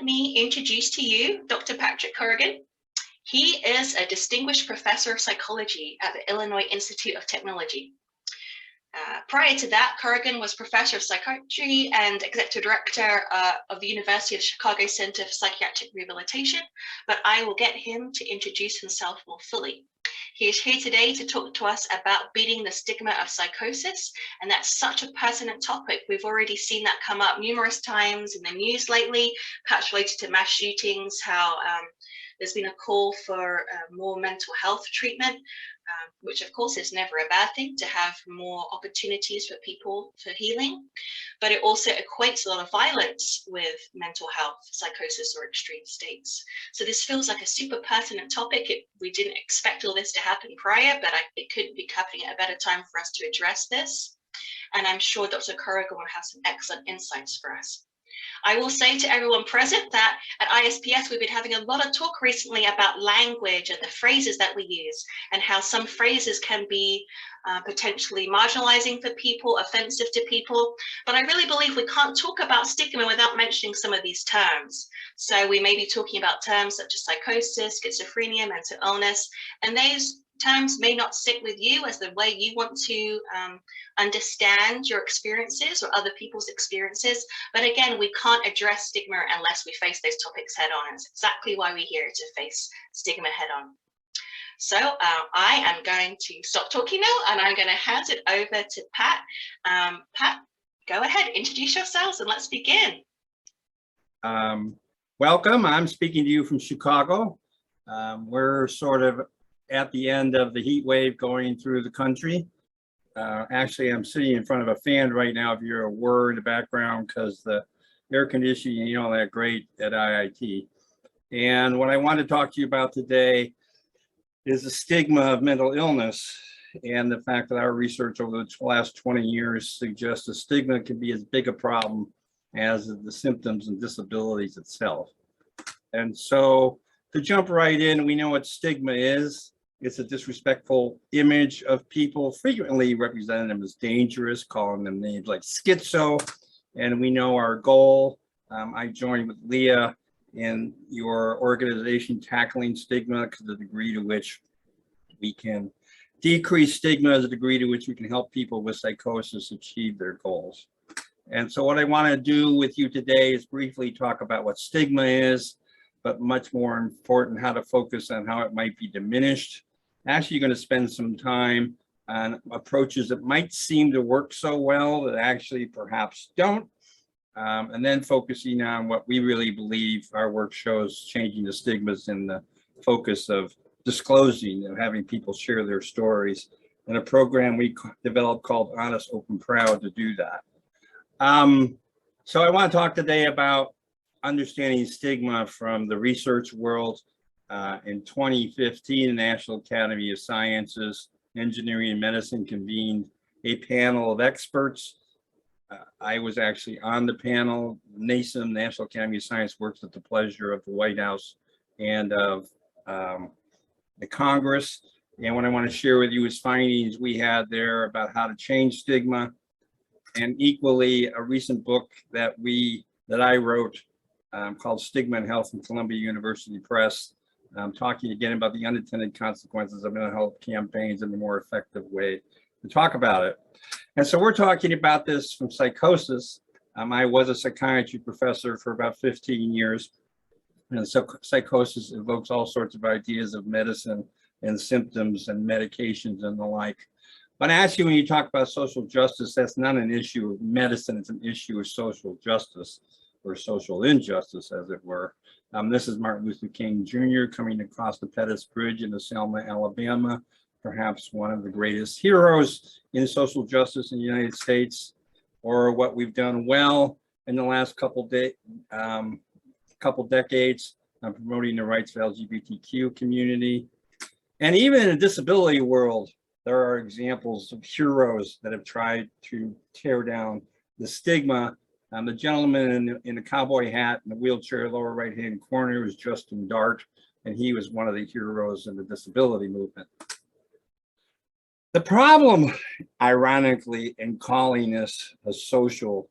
me introduce to you Dr. Patrick Corrigan. He is a distinguished professor of psychology at the Illinois Institute of Technology. Prior to that, Corrigan was professor of psychiatry and executive director of the University of Chicago Center for Psychiatric Rehabilitation, but I will get him to introduce himself more fully. He is here today to talk to us about beating the stigma of psychosis, and that's such a pertinent topic. We've already seen that come up numerous times in the news lately, perhaps related to mass shootings, how there's been a call for more mental health treatment, which of course is never a bad thing to have more opportunities for people for healing, but it also equates a lot of violence with mental health, psychosis, or extreme states. So this feels like a super pertinent topic. We didn't expect all this to happen prior, but it couldn't be happening at a better time for us to address this. And I'm sure Dr. Corrigan will have some excellent insights for us. I will say to everyone present that at ISPS, we've been having a lot of talk recently about language and the phrases that we use and how some phrases can be potentially marginalizing for people, offensive to people. But I really believe we can't talk about stigma without mentioning some of these terms. So we may be talking about terms such as psychosis, schizophrenia, mental illness, and those terms may not sit with you as the way you want to understand your experiences or other people's experiences. But again, we can't address stigma unless we face those topics head on. It's exactly why we're here, to face stigma head on. So I am going to stop talking now, and I'm going to hand it over to Pat. Pat, go ahead, introduce yourselves, and let's begin. Welcome. I'm speaking to you from Chicago. We're sort of at the end of the heat wave going through the country. Actually, I'm sitting in front of a fan right now if you're aware in the background, because the air conditioning, you know, that great at IIT. And what I want to talk to you about today is the stigma of mental illness, and the fact that our research over the last 20 years suggests the stigma can be as big a problem as the symptoms and disabilities itself. And so to jump right in, we know what stigma is. It's a disrespectful image of people, frequently representing them as dangerous, calling them names like schizo. And we know our goal. I joined with Leah in your organization tackling stigma, because the degree to which we can decrease stigma is the degree to which we can help people with psychosis achieve their goals. And so what I want to do with you today is briefly talk about what stigma is, but much more important, how to focus on how it might be diminished. Actually, you're going to spend some time on approaches that might seem to work so well that actually perhaps don't, and then focusing on what we really believe our work shows, changing the stigmas in the focus of disclosing and having people share their stories, in a program we developed called Honest, Open, Proud to do that. So I want to talk today about understanding stigma from the research world. In 2015, the National Academy of Sciences, Engineering, and Medicine convened a panel of experts. I was actually on the panel. NASM, National Academy of Science, works at the pleasure of the White House and of the Congress. And what I want to share with you is findings we had there about how to change stigma, and equally a recent book that I wrote called Stigma and Health from Columbia University Press. I'm talking again about the unintended consequences of mental health campaigns in a more effective way to talk about it. And so we're talking about this from psychosis. I was a psychiatry professor for about 15 years. And so psychosis evokes all sorts of ideas of medicine and symptoms and medications and the like. But actually, when you talk about social justice, that's not an issue of medicine, it's an issue of social justice, or social injustice, as it were. This is Martin Luther King Jr. coming across the Pettus Bridge in Selma, Alabama, perhaps one of the greatest heroes in social justice in the United States, or what we've done well in the last couple decades, promoting the rights of the LGBTQ community. And even in the disability world, there are examples of heroes that have tried to tear down the stigma. The gentleman in the cowboy hat in the wheelchair, lower right-hand corner, was Justin Dart, and he was one of the heroes in the disability movement. The problem, ironically, in calling this a social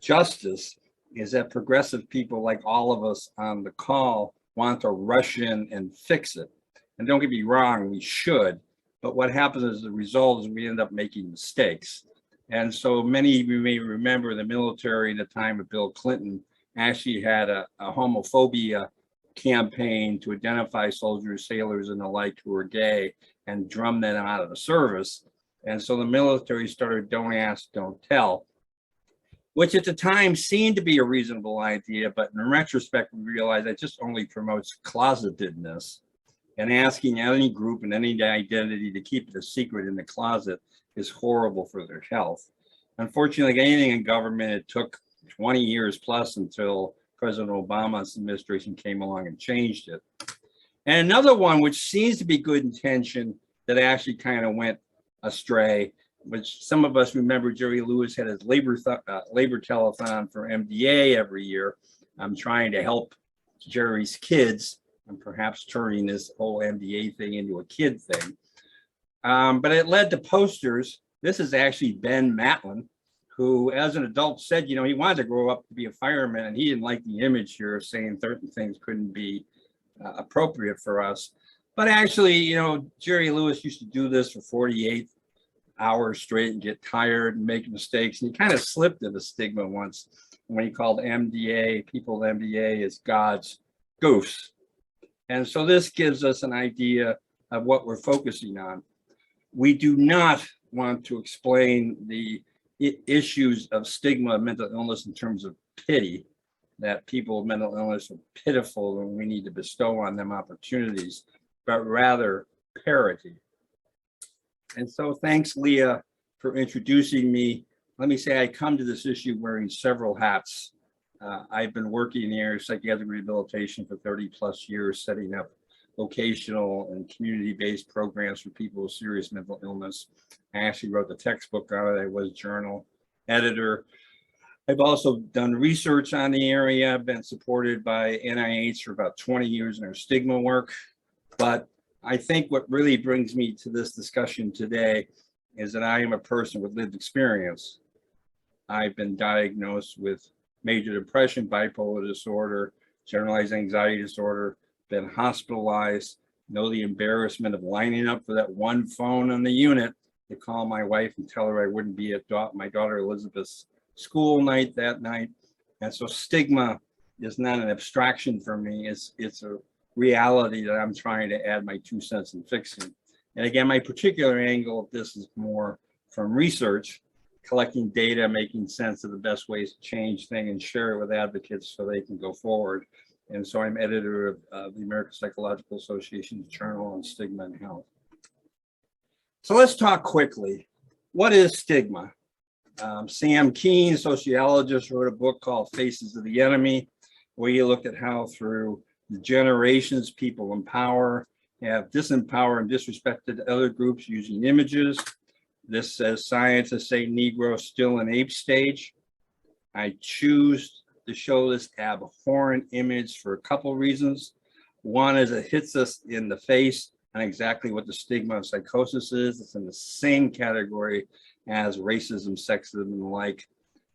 justice is that progressive people like all of us on the call want to rush in and fix it. And don't get me wrong, we should, but what happens as a result is we end up making mistakes. And so many of you may remember the military in the time of Bill Clinton actually had a homophobia campaign to identify soldiers, sailors, and the like who were gay and drum them out of the service. And so the military started don't ask, don't tell, which at the time seemed to be a reasonable idea, but in retrospect, we realized that just only promotes closetedness, and asking any group and any identity to keep it a secret in the closet is horrible for their health. Unfortunately, like anything in government, it took 20 years plus until President Obama's administration came along and changed it. And another one, which seems to be good intention, that actually kind of went astray, which some of us remember. Jerry Lewis had his labor telethon for MDA every year. I'm trying to help Jerry's kids and perhaps turning this whole MDA thing into a kid thing. But it led to posters. This is actually Ben Matlin, who as an adult said, you know, he wanted to grow up to be a fireman, and he didn't like the image here of saying certain things couldn't be appropriate for us. But actually, you know, Jerry Lewis used to do this for 48 hours straight and get tired and make mistakes. And he kind of slipped into stigma once when he called MDA, people with MDA, as God's goose. And so this gives us an idea of what we're focusing on. We do not want to explain the issues of stigma of mental illness in terms of pity, that people with mental illness are pitiful and we need to bestow on them opportunities, but rather parity. And so thanks, Leah, for introducing me. Let me say I come to this issue wearing several hats. I've been working in the area of psychiatric rehabilitation for 30 plus years, setting up vocational and community-based programs for people with serious mental illness. I actually wrote the textbook on it. I was journal editor. I've also done research on the area. I've been supported by NIH for about 20 years in our stigma work. But I think what really brings me to this discussion today is that I am a person with lived experience. I've been diagnosed with major depression, bipolar disorder, generalized anxiety disorder, been hospitalized, know the embarrassment of lining up for that one phone on the unit to call my wife and tell her I wouldn't be at my daughter Elizabeth's school night that night. And so stigma is not an abstraction for me. It's a reality that I'm trying to add my 2 cents in fixing. And again, my particular angle of this is more from research, collecting data, making sense of the best ways to change things and share it with advocates so they can go forward. And so I'm editor of the American Psychological Association's Journal on Stigma and Health. So let's talk quickly. What is stigma? Sam Keen, sociologist, wrote a book called Faces of the Enemy, where he looked at how through the generations people in power have disempowered and disrespected other groups using images. This says scientists say Negro still in ape stage. I choose to show this abhorrent image for a couple reasons. One is it hits us in the face on exactly what the stigma of psychosis is. It's in the same category as racism, sexism, and the like.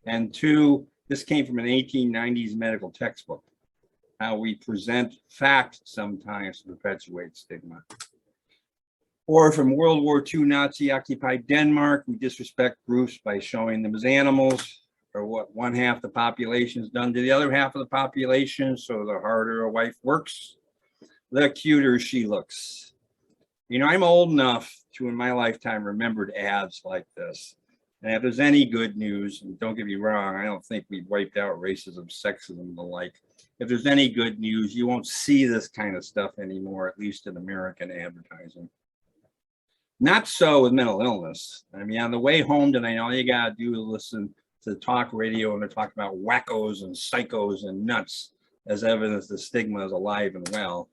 And two, this came from an 1890s medical textbook. How we present fact sometimes perpetuates stigma. Or from World War II Nazi-occupied Denmark, we disrespect groups by showing them as animals, or what one half the population has done to the other half of the population. So the harder a wife works, the cuter she looks. You know, I'm old enough to, in my lifetime, remembered ads like this. And if there's any good news, and don't get me wrong, I don't think we've wiped out racism, sexism, and the like. If there's any good news, you won't see this kind of stuff anymore, at least in American advertising. Not so with mental illness. I mean, on the way home tonight, all you gotta do is listen to talk radio, and they're talking about wackos and psychos and nuts as evidence that stigma is alive and well.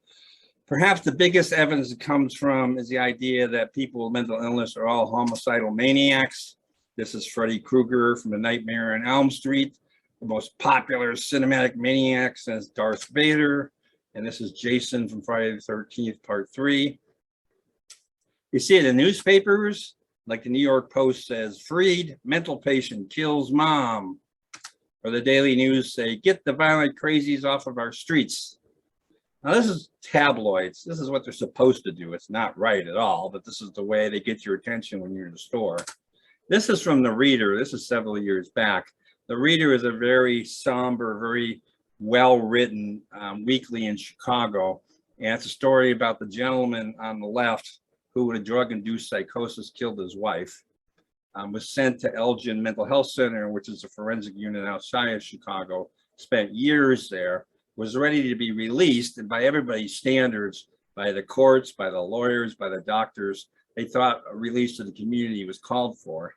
Perhaps the biggest evidence it comes from is the idea that people with mental illness are all homicidal maniacs. This is Freddy Krueger from The Nightmare on Elm Street, the most popular cinematic maniac since Darth Vader. And this is Jason from Friday the 13th, Part 3. You see it in newspapers, like the New York Post says, freed, mental patient kills mom. Or the Daily News say, get the violent crazies off of our streets. Now, this is tabloids. This is what they're supposed to do. It's not right at all, but this is the way they get your attention when you're in the store. This is from The Reader. This is several years back. The Reader is a very somber, very well-written weekly in Chicago. And it's a story about the gentleman on the left who, with a drug-induced psychosis, killed his wife. Was sent to Elgin Mental Health Center, which is a forensic unit outside of Chicago, spent years there, was ready to be released, and by everybody's standards, by the courts, by the lawyers, by the doctors, they thought a release to the community was called for.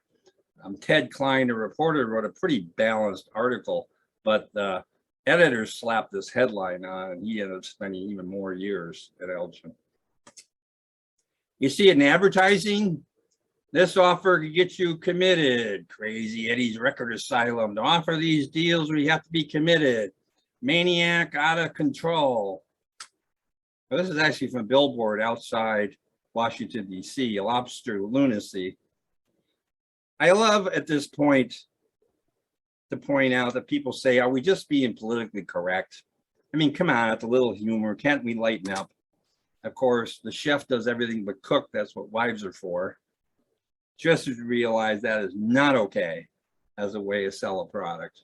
Ted Klein, a reporter, wrote a pretty balanced article, but the editors slapped this headline on, and he ended up spending even more years at Elgin. You see it in advertising. This offer could get you committed. Crazy Eddie's Record Asylum. To offer these deals where you have to be committed. Maniac, out of control. Well, this is actually from a billboard outside Washington, D.C., a lobster lunacy. I love at this point to point out that people say, are we just being politically correct? I mean, come on, it's a little humor. Can't we lighten up? Of course, the chef does everything but cook. That's what wives are for. Just to realize that is not okay as a way to sell a product.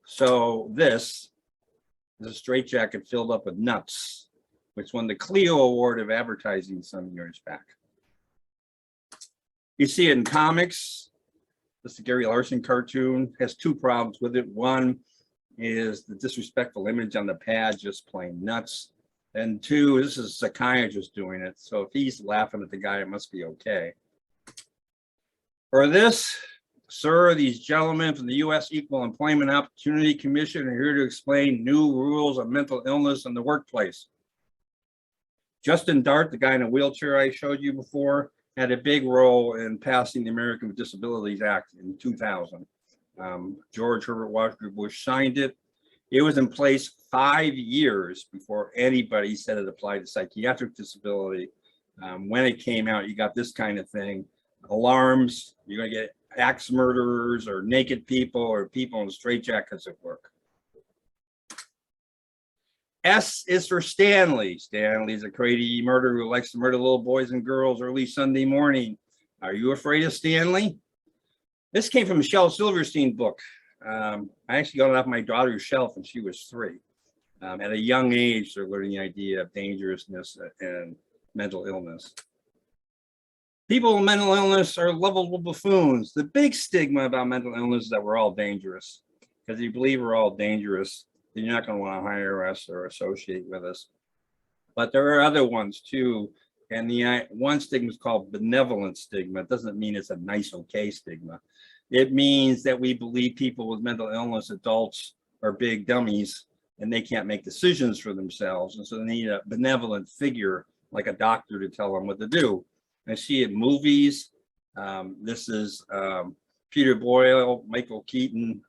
So this is a straitjacket filled up with nuts, which won the Clio Award of Advertising some years back. You see it in comics. This is a Gary Larson cartoon. Has two problems with it. One is the disrespectful image on the pad, just plain nuts. And two, this is a psychiatrist doing it. So if he's laughing at the guy, it must be okay. For this, sir, these gentlemen from the U.S. Equal Employment Opportunity Commission are here to explain new rules of mental illness in the workplace. Justin Dart, the guy in a wheelchair I showed you before, had a big role in passing the American with Disabilities Act in 2000. George Herbert Walker Bush signed it. It was in place 5 years before anybody said it applied to psychiatric disability. When it came out, you got this kind of thing. Alarms, you're going to get axe murderers or naked people or people in straitjackets at work. S is for Stanley. Stanley's a crazy murderer who likes to murder little boys and girls early Sunday morning. Are you afraid of Stanley? This came from a Michelle Silverstein book. I actually got it off my daughter's shelf when she was 3. At a young age, they're learning the idea of dangerousness and mental illness. People with mental illness are lovable buffoons. The big stigma about mental illness is that we're all dangerous. Because if you believe we're all dangerous, then you're not going to want to hire us or associate with us. But there are other ones too. And the one stigma is called benevolent stigma. It doesn't mean it's a nice, okay stigma. It means that we believe people with mental illness, adults, are big dummies and they can't make decisions for themselves. And so they need a benevolent figure like a doctor to tell them what to do. I see it in movies. This is Peter Boyle, Michael Keaton,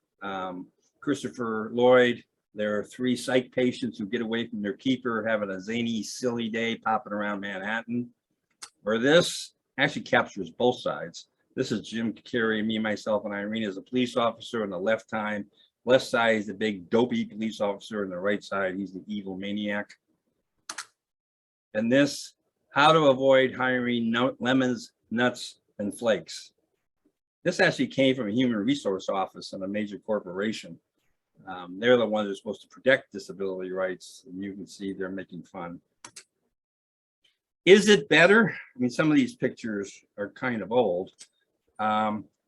Christopher Lloyd. There are 3 psych patients who get away from their keeper, having a zany, silly day popping around Manhattan. Or this actually captures both sides. This is Jim Carrey, me, myself, and Irene as a police officer on the left side. Left side is the big dopey police officer, and the right side, he's the evil maniac. And this, how to avoid hiring lemons, nuts, and flakes. This actually came from a human resource office in a major corporation. They're the ones that are supposed to protect disability rights, and you can see they're making fun. Is it better? I mean, some of these pictures are kind of old.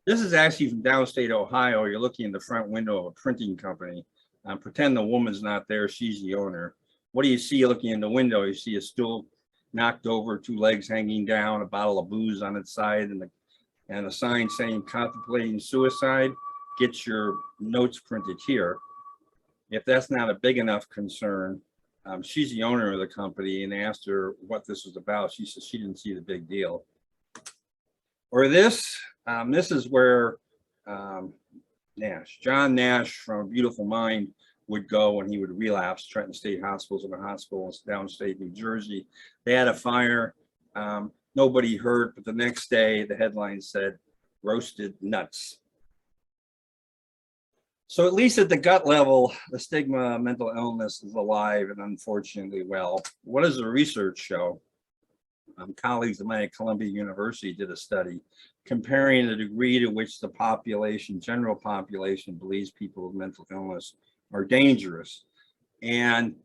This is actually from downstate Ohio. You're looking in the front window of a printing company. Pretend the woman's not there, she's the owner. What do you see looking in the window? You see a stool knocked over, 2 legs hanging down, a bottle of booze on its side, and a sign saying contemplating suicide. Get your notes printed here. If that's not a big enough concern, she's the owner of the company, and they asked her what this was about. She said she didn't see the big deal. Or this is where John Nash from A Beautiful Mind would go when he would relapse. Trenton State Hospital's in a hospital in downstate New Jersey. They had a fire, nobody hurt, but the next day the headline said, roasted nuts. So at least at the gut level, the stigma of mental illness is alive and unfortunately well. What does the research show? Colleagues of mine at Columbia University did a study comparing the degree to which the population, general population, believes people with mental illness are dangerous. And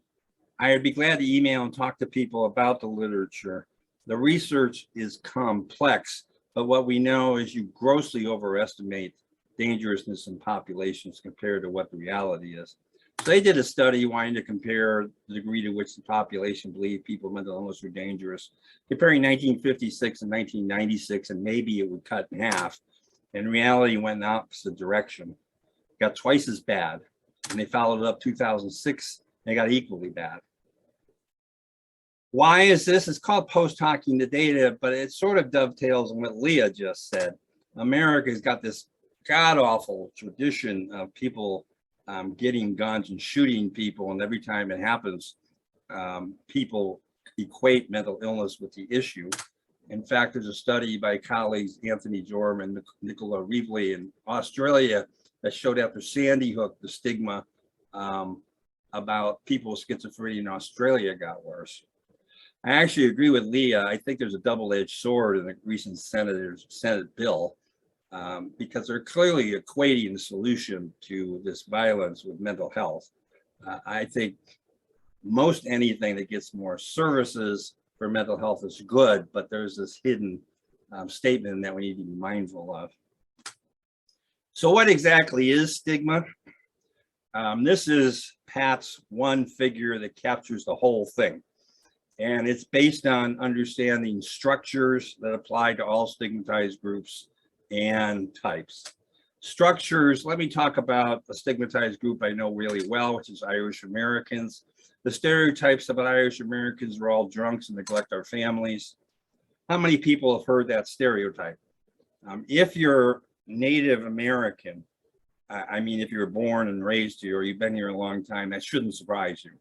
I'd be glad to email and talk to people about the literature. The research is complex, but what we know is you grossly overestimate dangerousness in populations compared to what the reality is. So they did a study wanting to compare the degree to which the population believed people with mental illness were dangerous, comparing 1956 and 1996, and maybe it would cut in half. In reality, it went in the opposite direction. It got twice as bad. And they followed it up 2006, and they got equally bad. Why is this? It's called post-hocking the data, but it sort of dovetails on what Leah just said. America's got this god-awful tradition of people getting guns and shooting people, and every time it happens, people equate mental illness with the issue. In fact, there's a study by colleagues Anthony Jorm and Nicola Reevely in Australia that showed after Sandy Hook, the stigma about people with schizophrenia in Australia got worse. I actually agree with Leah. I think there's a double-edged sword in the recent Senate bill, because they're clearly equating the solution to this violence with mental health. I think most anything that gets more services for mental health is good, but there's this hidden statement that we need to be mindful of. So what exactly is stigma? This is Pat's one figure that captures the whole thing. And it's based on understanding structures that apply to all stigmatized groups and types. Structures, let me talk about a stigmatized group I know really well, which is Irish Americans. The stereotypes about Irish Americans are all drunks and neglect our families. How many people have heard that stereotype? If you're Native American, I mean, if you're born and raised here or you've been here a long time, that shouldn't surprise you.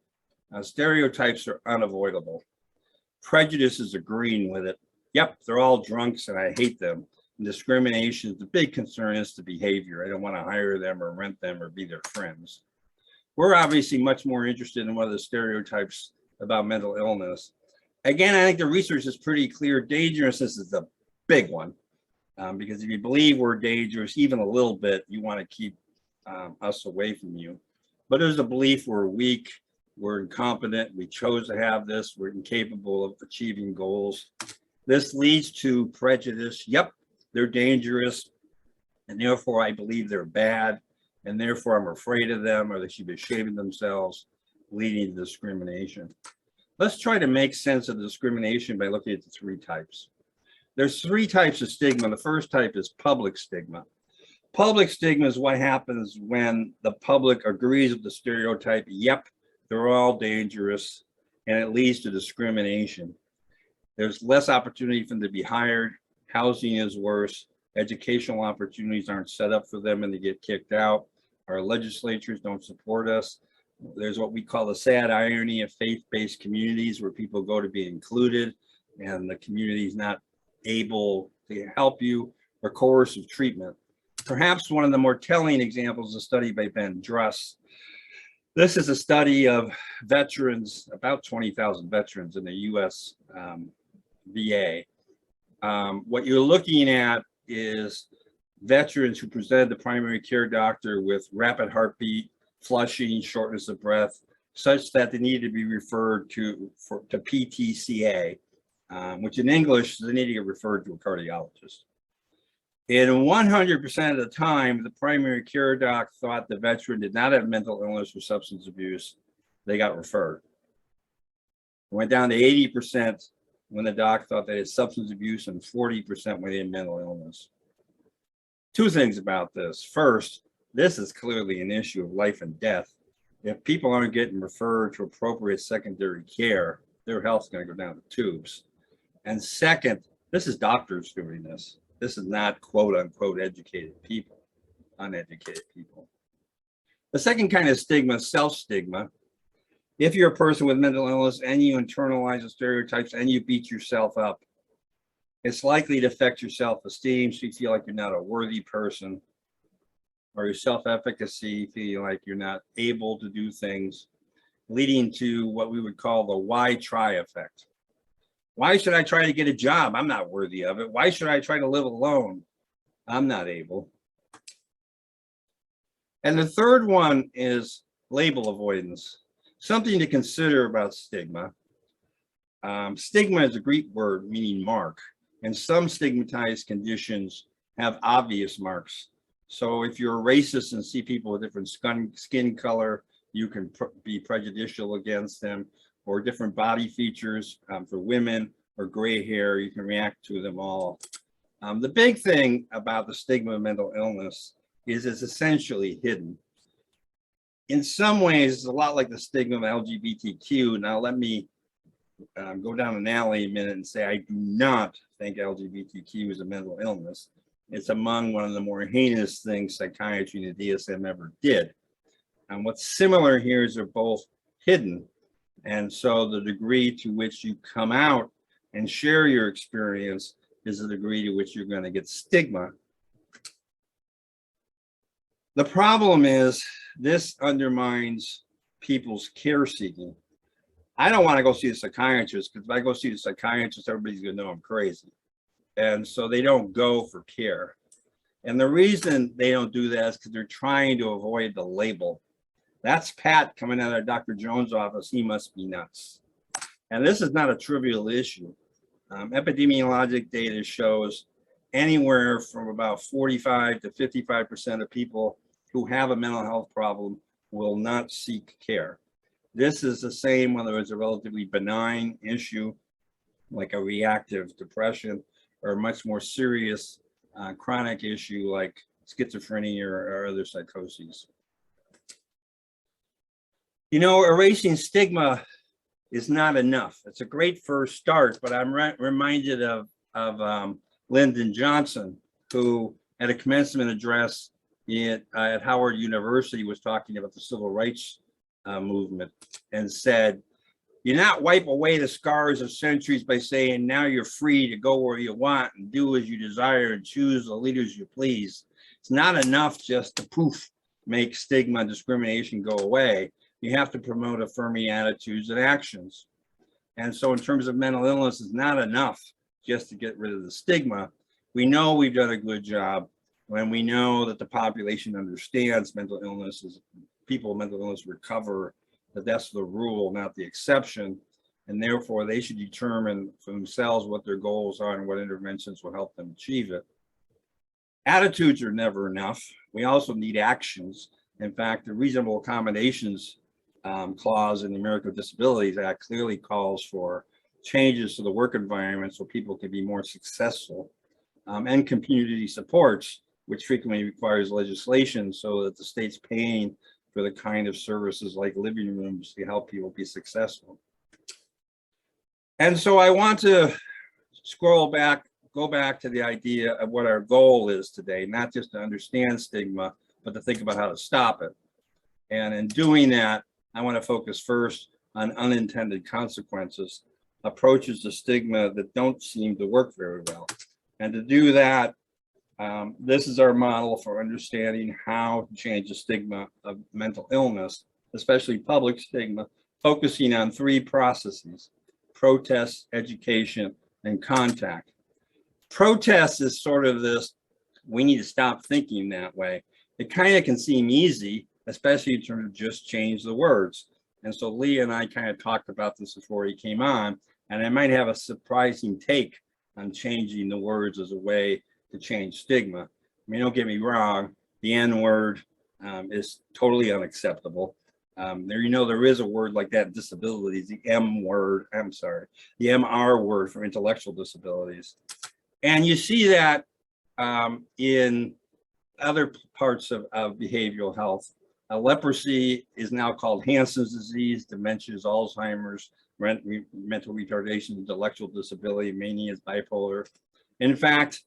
Stereotypes are unavoidable. Prejudice is agreeing with it. Yep, they're all drunks and I hate them. And discrimination, the big concern is the behavior. I don't want to hire them or rent them or be their friends. We're obviously much more interested in what are the stereotypes about mental illness. Again, I think the research is pretty clear. Dangerousness is the big one, because if you believe we're dangerous, even a little bit, you want to keep us away from you. But there's a belief we're weak, we're incompetent, we chose to have this, we're incapable of achieving goals. This leads to prejudice. Yep, they're dangerous, and therefore I believe they're bad, and therefore I'm afraid of them, or they should be ashamed of themselves, leading to discrimination. Let's try to make sense of discrimination by looking at the three types. There's three types of stigma. The first type is public stigma. Public stigma is what happens when the public agrees with the stereotype. Yep, they're all dangerous, and it leads to discrimination. There's less opportunity for them to be hired. Housing is worse. Educational opportunities aren't set up for them and they get kicked out. Our legislatures don't support us. There's what we call the sad irony of faith-based communities where people go to be included and the community is not able to help you, or coercive treatment. Perhaps one of the more telling examples is a study by Ben Druss. This is a study of veterans, about 20,000 veterans in the US VA. What you're looking at is veterans who presented the primary care doctor with rapid heartbeat, flushing, shortness of breath, such that they need to be referred to PTCA, which in English, they need to get referred to a cardiologist. And 100% of the time, the primary care doc thought the veteran did not have mental illness or substance abuse. They got referred. It went down to 80% when the doc thought they had substance abuse and 40% when they had mental illness. Two things about this. First, this is clearly an issue of life and death. If people aren't getting referred to appropriate secondary care, their health's going to go down the tubes. And second, this is doctors doing this. This is not quote unquote educated people, uneducated people. The second kind of stigma is self-stigma. If you're a person with mental illness and you internalize the stereotypes and you beat yourself up, it's likely to affect your self-esteem, so you feel like you're not a worthy person. or your self-efficacy, feeling like you're not able to do things, leading to what we would call the why try effect. Why should I try to get a job? I'm not worthy of it. Why should I try to live alone? I'm not able. And the third one is label avoidance. Something to consider about stigma. Stigma is a Greek word meaning mark, and some stigmatized conditions have obvious marks. So if you're a racist and see people with different skin color, you can be prejudicial against them, or different body features for women, or gray hair, you can react to them all. The big thing about the stigma of mental illness is it's essentially hidden. In some ways, it's a lot like the stigma of LGBTQ. Now, let me go down an alley a minute and say I do not think LGBTQ is a mental illness. It's among one of the more heinous things psychiatry and the DSM ever did. And what's similar here is they're both hidden. And so the degree to which you come out and share your experience is the degree to which you're going to get stigma. The problem is this undermines people's care seeking. I don't want to go see a psychiatrist, because if I go see a psychiatrist, everybody's going to know I'm crazy. And so they don't go for care. And the reason they don't do that is because they're trying to avoid the label. That's Pat coming out of Dr. Jones' office. He must be nuts. And this is not a trivial issue. Epidemiologic data shows anywhere from about 45 to 55% of people who have a mental health problem will not seek care. This is the same whether it's a relatively benign issue, like a reactive depression, or a much more serious chronic issue like schizophrenia or other psychoses. You know, erasing stigma is not enough. It's a great first start, but I'm reminded of Lyndon Johnson, who at a commencement address at Howard University was talking about the civil rights movement and said, "You not wipe away the scars of centuries by saying now you're free to go where you want and do as you desire and choose the leaders you please. It's not enough just to poof, make stigma and discrimination go away. You have to promote affirming attitudes and actions." And so in terms of mental illness, it's not enough just to get rid of the stigma. We know we've done a good job when we know that the population understands mental illness is people with mental illness recover, that that's the rule, not the exception. And therefore they should determine for themselves what their goals are and what interventions will help them achieve it. Attitudes are never enough. We also need actions. In fact, the reasonable accommodations clause in the American Disabilities Act clearly calls for changes to the work environment so people can be more successful, and community supports, which frequently requires legislation so that the state's paying for the kind of services like living rooms to help people be successful. And so I want to go back to the idea of what our goal is today, not just to understand stigma, but to think about how to stop it. And in doing that, I want to focus first on unintended consequences, approaches to stigma that don't seem to work very well. And to do that, this is our model for understanding how to change the stigma of mental illness, especially public stigma, focusing on three processes: protest, education, and contact. Protest is sort of this, we need to stop thinking that way. It kind of can seem easy, especially in terms of just change the words. And so Lee and I kind of talked about this before he came on, and I might have a surprising take on changing the words as a way to change stigma. I mean, don't get me wrong, the N word is totally unacceptable. There is a word like that in disabilities, the M word, the MR word for intellectual disabilities. And you see that in other parts of behavioral health. Leprosy is now called Hansen's disease, dementia is Alzheimer's, mental retardation, intellectual disability, mania is bipolar. In fact,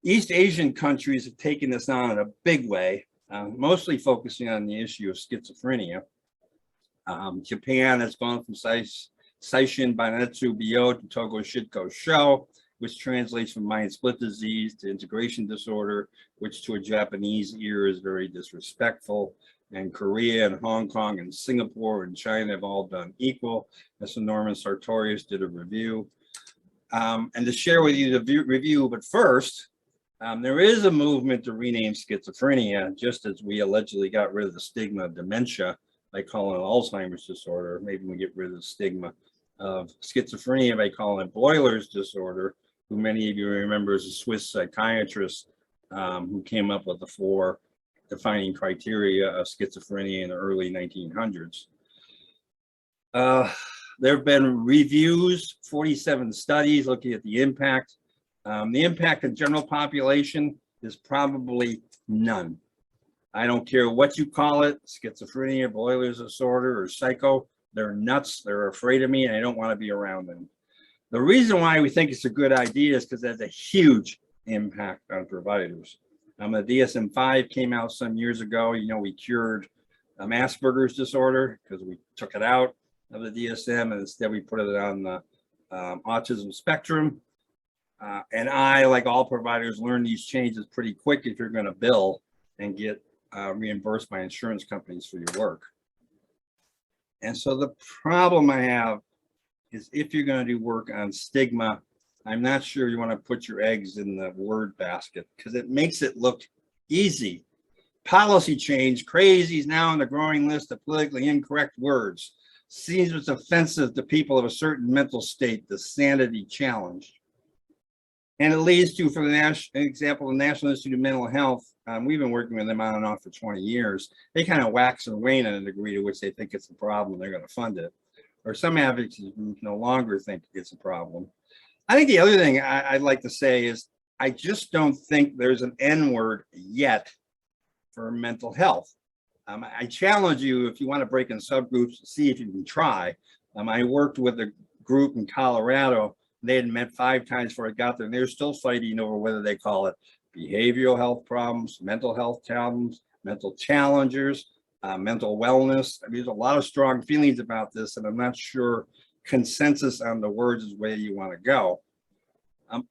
East Asian countries have taken this on in a big way, mostly focusing on the issue of schizophrenia. Japan has gone from Seishin Banetsu Bio to Togo Shitko Sho. which translates from mind split disease to integration disorder, which to a Japanese ear is very disrespectful. And Korea and Hong Kong and Singapore and China have all done equal. And so Norman Sartorius did a review. And to share with you the review, but first, there is a movement to rename schizophrenia, just as we allegedly got rid of the stigma of dementia by calling it Alzheimer's disorder. Maybe we get rid of the stigma of schizophrenia by calling it Boiler's disorder, who many of you remember is a Swiss psychiatrist who came up with the 4 defining criteria of schizophrenia in the early 1900s. There have been reviews, 47 studies looking at the impact. The impact on general population is probably none. I don't care what you call it, schizophrenia, Boiler's disorder, or psycho, they're nuts, they're afraid of me, and I don't want to be around them. The reason why we think it's a good idea is because it has a huge impact on providers. The DSM-5 came out some years ago. You know, we cured Asperger's disorder because we took it out of the DSM and instead we put it on the autism spectrum. And I, like all providers, learned these changes pretty quick if you're going to bill and get reimbursed by insurance companies for your work. And so the problem I have is if you're going to do work on stigma, I'm not sure you want to put your eggs in the word basket because it makes it look easy. Policy change, crazy is now on the growing list of politically incorrect words. Seems it's offensive to people of a certain mental state, the sanity challenge. And it leads to, for the example, the National Institute of Mental Health, we've been working with them on and off for 20 years. They kind of wax and wane on a degree to which they think it's a problem and they're going to fund it. Or some advocacy groups no longer think it's a problem. I think the other thing I'd like to say is I just don't think there's an N word yet for mental health. I challenge you, if you want to break in subgroups, see if you can try. I worked with a group in Colorado. They had met 5 times before I got there, and they're still fighting over whether they call it behavioral health problems, mental health problems, mental challengers, mental wellness. I mean, there's a lot of strong feelings about this, and I'm not sure consensus on the words is where you want to go.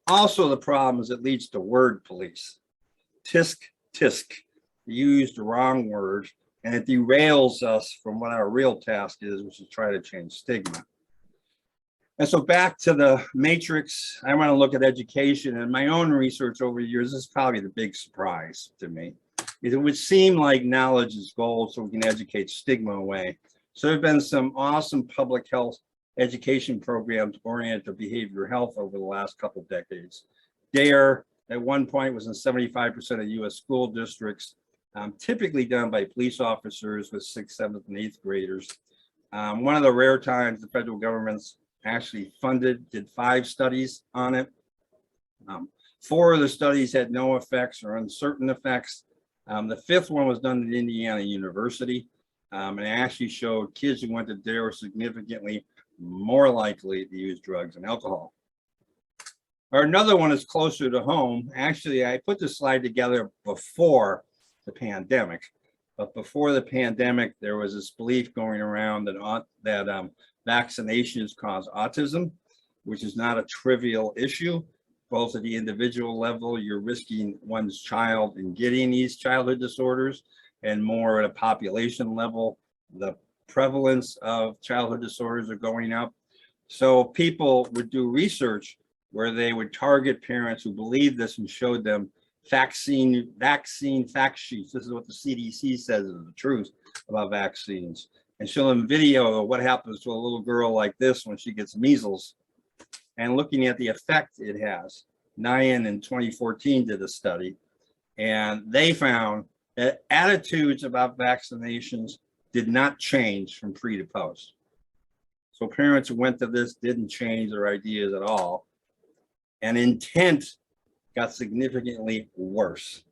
Also, the problem is it leads to word police. Tisk, tisk. You used the wrong word, and it derails us from what our real task is, which is try to change stigma. And so back to the matrix, I want to look at education, and my own research over the years, this is probably the big surprise to me. It would seem like knowledge is gold, so we can educate stigma away. So there have been some awesome public health education programs oriented to behavioral health over the last couple of decades. DARE, at one point, was in 75% of US school districts, typically done by police officers with 6th, 7th, and 8th graders. One of the rare times the federal government's actually did 5 studies on it. 4 of the studies had no effects or uncertain effects. The 5th one was done at Indiana University, and it actually showed kids who went to DARE were significantly more likely to use drugs and alcohol. Or another one is closer to home. Actually, I put this slide together before the pandemic, but before the pandemic, there was this belief going around that vaccinations cause autism, which is not a trivial issue. Both at the individual level, you're risking one's child in getting these childhood disorders, and more at a population level, the prevalence of childhood disorders are going up. So people would do research where they would target parents who believed this and showed them vaccine fact sheets. This is what the CDC says is the truth about vaccines, and show them video of what happens to a little girl like this when she gets measles, and looking at the effect it has. Nyan in 2014 did a study, and they found that attitudes about vaccinations did not change from pre to post. So parents who went to this didn't change their ideas at all, and intent got significantly worse.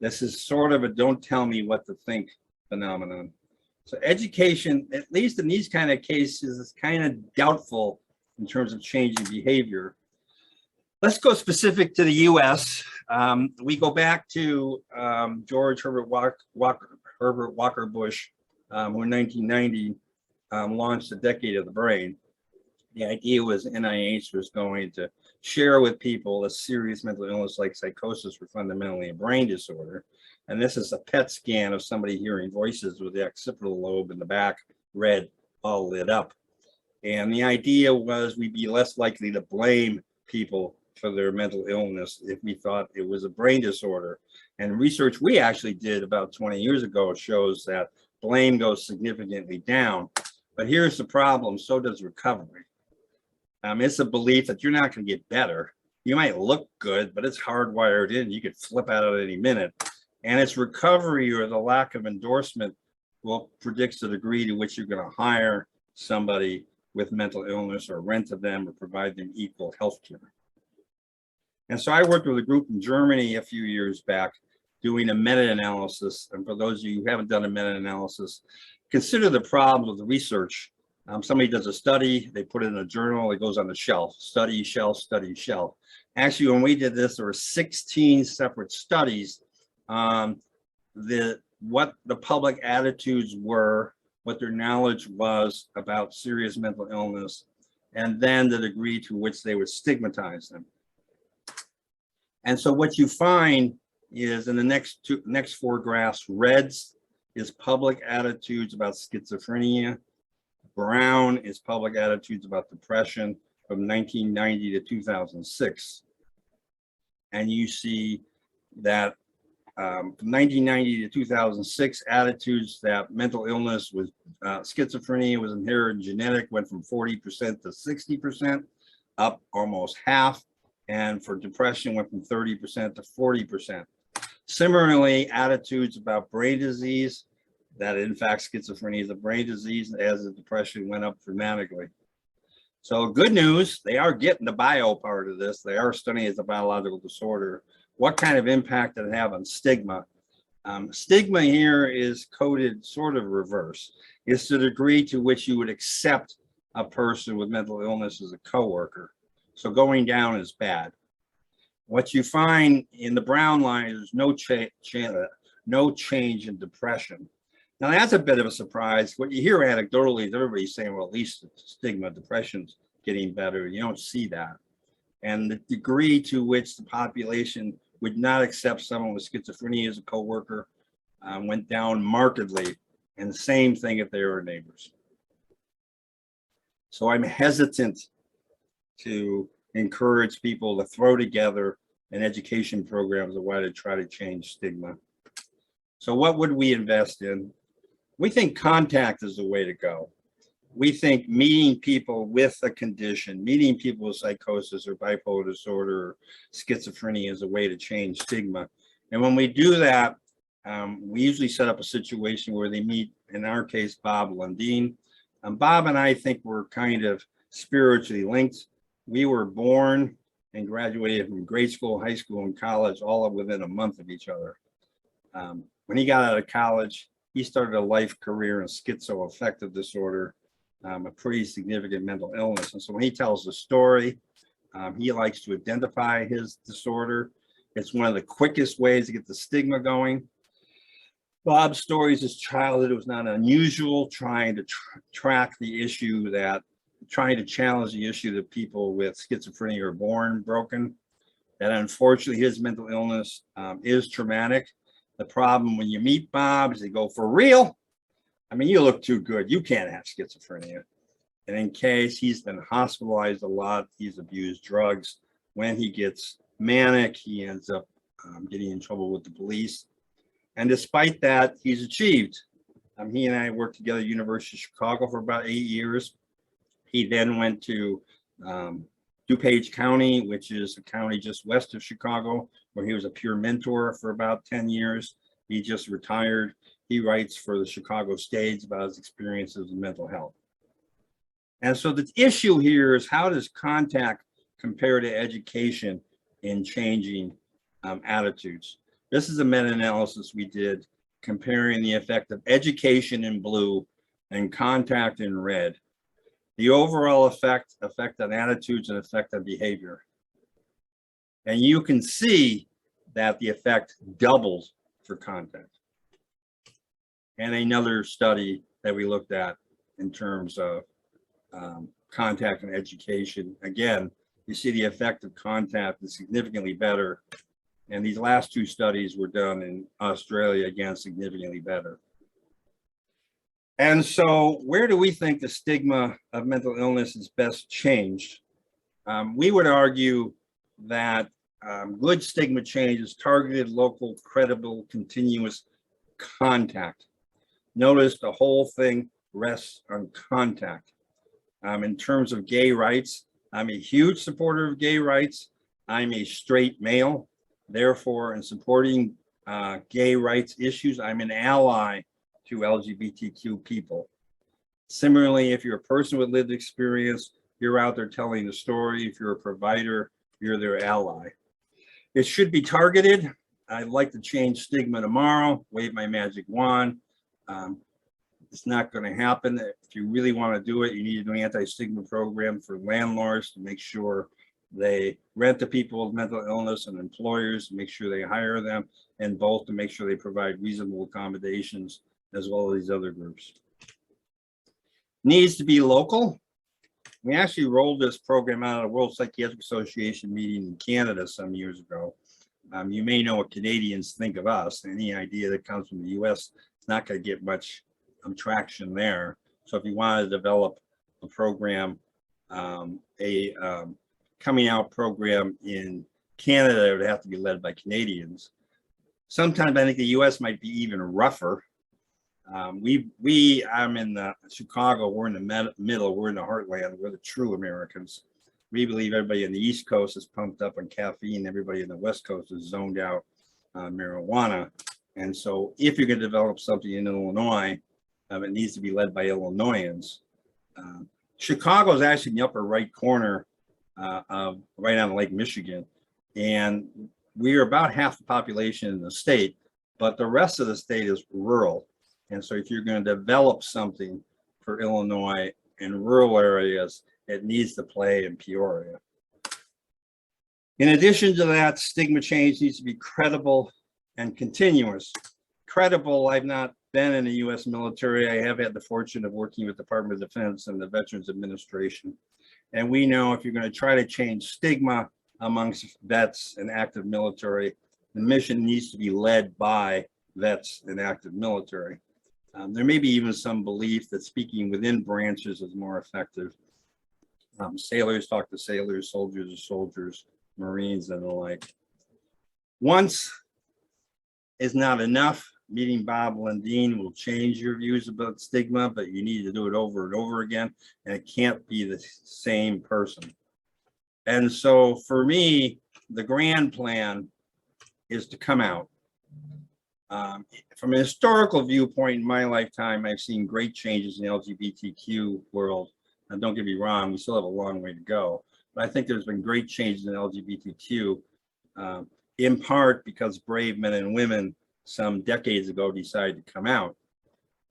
This is sort of a don't tell me what to think phenomenon. So education, at least in these kind of cases, is kind of doubtful in terms of changing behavior. Let's go specific to the US. We go back to George Herbert Walker Bush, who in 1990 launched the Decade of the Brain. The idea was NIH was going to share with people a serious mental illness like psychosis or fundamentally a brain disorder. And this is a PET scan of somebody hearing voices with the occipital lobe in the back, red, all lit up. And the idea was we'd be less likely to blame people for their mental illness if we thought it was a brain disorder. And research we actually did about 20 years ago shows that blame goes significantly down. But here's the problem, so does recovery. It's a belief that you're not going to get better. You might look good, but it's hardwired in. You could flip out at any minute. And it's recovery or the lack of endorsement will predict the degree to which you're going to hire somebody with mental illness or rent to them or provide them equal health care. And so I worked with a group in Germany a few years back doing a meta-analysis. And for those of you who haven't done a meta-analysis, consider the problem with the research. Somebody does a study, they put it in a journal, it goes on the shelf, study shelf, study shelf. Actually, when we did this, there were 16 separate studies on what the public attitudes were, what their knowledge was about serious mental illness, and then the degree to which they would stigmatize them. And so what you find is in the next four graphs, reds is public attitudes about schizophrenia. Brown is public attitudes about depression from 1990 to 2006. And you see that from 1990 to 2006, attitudes that mental illness was, schizophrenia was inherited genetic, went from 40% to 60%, up almost half. And for depression, went from 30% to 40%. Similarly, attitudes about brain disease, that in fact schizophrenia is a brain disease, as the depression went up dramatically. So good news, they are getting the bio part of this. They are studying it as a biological disorder. What kind of impact did it have on stigma? Stigma here is coded sort of reverse. It's the degree to which you would accept a person with mental illness as a coworker. So going down is bad. What you find in the brown line is no change in depression. Now that's a bit of a surprise. What you hear anecdotally is everybody saying, well, at least stigma, depression's getting better. You don't see that. And the degree to which the population would not accept someone with schizophrenia as a coworker went down markedly. And the same thing if they were neighbors. So I'm hesitant to encourage people to throw together an education program as a way to try to change stigma. So what would we invest in? We think contact is the way to go. We think meeting people with a condition, meeting people with psychosis or bipolar disorder or schizophrenia is a way to change stigma. And when we do that, we usually set up a situation where they meet, in our case, Bob Lundeen. Bob and I think we're kind of spiritually linked. We were born and graduated from grade school, high school, and college all within a month of each other. When he got out of college, he started a life career in schizoaffective disorder, a pretty significant mental illness. And so when he tells the story, he likes to identify his disorder. It's one of the quickest ways to get the stigma going. Bob's story is his childhood. It was not unusual, trying to track the issue trying to challenge the issue that people with schizophrenia are born broken. That unfortunately his mental illness is traumatic. The problem when you meet Bob is they go, for real? I mean, you look too good. You can't have schizophrenia. And in case he's been hospitalized a lot, he's abused drugs. When he gets manic, he ends up getting in trouble with the police. And despite that, he's achieved. He and I worked together at University of Chicago for about 8 years. He then went to DuPage County, which is a county just west of Chicago, where he was a peer mentor for about 10 years. He just retired. He writes for the Chicago Stage about his experiences in mental health. And so the issue here is, how does contact compare to education in changing attitudes? This is a meta-analysis we did comparing the effect of education in blue and contact in red. The overall effect on attitudes and effect on behavior. And you can see that the effect doubles for contact. And another study that we looked at in terms of contact and education, again, you see the effect of contact is significantly better. And these last two studies were done in Australia, again, significantly better. And so where do we think the stigma of mental illness is best changed? We would argue that good stigma change is targeted, local, credible, continuous contact. Notice the whole thing rests on contact. In terms of gay rights, I'm a huge supporter of gay rights. I'm a straight male. Therefore, in supporting gay rights issues, I'm an ally to LGBTQ people. Similarly, if you're a person with lived experience, you're out there telling the story. If you're a provider, you're their ally. It should be targeted. I'd like to change stigma tomorrow, wave my magic wand. It's not going to happen. If you really want to do it, you need to do an anti-stigma program for landlords to make sure they rent to people with mental illness, and employers to make sure they hire them, and both to make sure they provide reasonable accommodations, as well as these other groups. Needs to be local. We actually rolled this program out at a World Psychiatric Association meeting in Canada some years ago. You may know what Canadians think of us. Any idea that comes from the US is not going to get much traction there. So if you want to develop a program, coming out program in Canada, it would have to be led by Canadians. Sometimes I think the US might be even rougher. I'm in Chicago, we're in the middle, we're in the heartland, we're the true Americans. We believe everybody in the East Coast is pumped up on caffeine, everybody in the West Coast is zoned out on marijuana. And so if you're going to develop something in Illinois, it needs to be led by Illinoisans. Chicago is actually in the upper right corner of right on Lake Michigan. And we are about half the population in the state, but the rest of the state is rural. And so if you're going to develop something for Illinois in rural areas, it needs to play in Peoria. In addition to that, stigma change needs to be credible and continuous. Credible, I've not been in the US military. I have had the fortune of working with the Department of Defense and the Veterans Administration. And we know if you're going to try to change stigma amongst vets and active military, the mission needs to be led by vets and active military. There may be even some belief that speaking within branches is more effective. Sailors talk to sailors, soldiers to soldiers, Marines and the like. Once is not enough. Meeting Bob Lundeen will change your views about stigma, but you need to do it over and over again, and it can't be the same person. And so for me, the grand plan is to come out. From a historical viewpoint, in my lifetime, I've seen great changes in the LGBTQ world. And don't get me wrong, we still have a long way to go. But I think there's been great changes in LGBTQ, in part because brave men and women some decades ago decided to come out.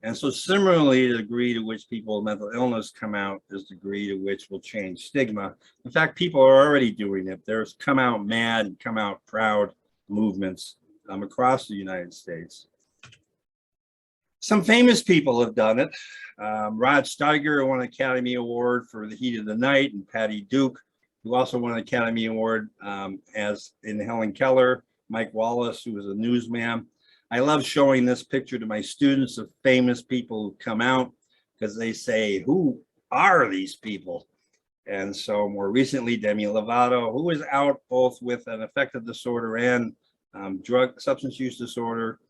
And so similarly, the degree to which people with mental illness come out is the degree to which will change stigma. In fact, people are already doing it. There's come out mad and come out proud movements across the United States. Some famous people have done it. Rod Steiger won an Academy Award for The Heat of the Night, and Patty Duke, who also won an Academy Award as in Helen Keller, Mike Wallace, who was a newsman. I love showing this picture to my students of famous people who come out because they say, who are these people? And so more recently, Demi Lovato, who is out both with an affective disorder and substance use disorder.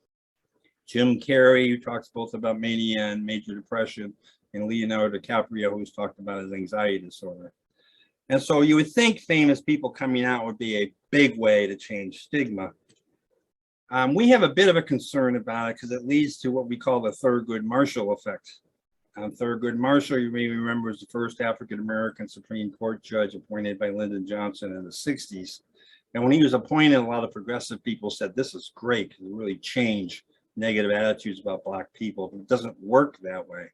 Jim Carrey, who talks both about mania and major depression, and Leonardo DiCaprio, who's talked about his anxiety disorder. And so you would think famous people coming out would be a big way to change stigma. We have a bit of a concern about it because it leads to what we call the Thurgood Marshall effect. Thurgood Marshall, you may remember, was the first African-American Supreme Court judge appointed by Lyndon Johnson in the 60s. And when he was appointed, a lot of progressive people said, this is great, because it really changed negative attitudes about Black people. But it doesn't work that way.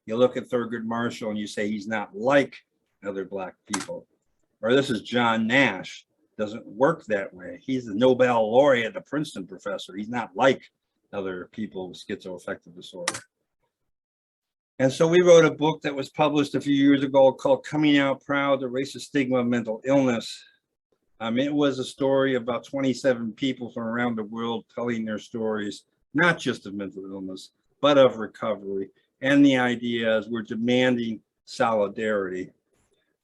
You look at Thurgood Marshall and you say he's not like other Black people. Or this is John Nash. Doesn't work that way. He's the Nobel laureate, a Princeton professor. He's not like other people with schizoaffective disorder. And so we wrote a book that was published a few years ago called Coming Out Proud, The Racist Stigma of Mental Illness. It was a story of about 27 people from around the world telling their stories, not just of mental illness, but of recovery. And the idea is we're demanding solidarity.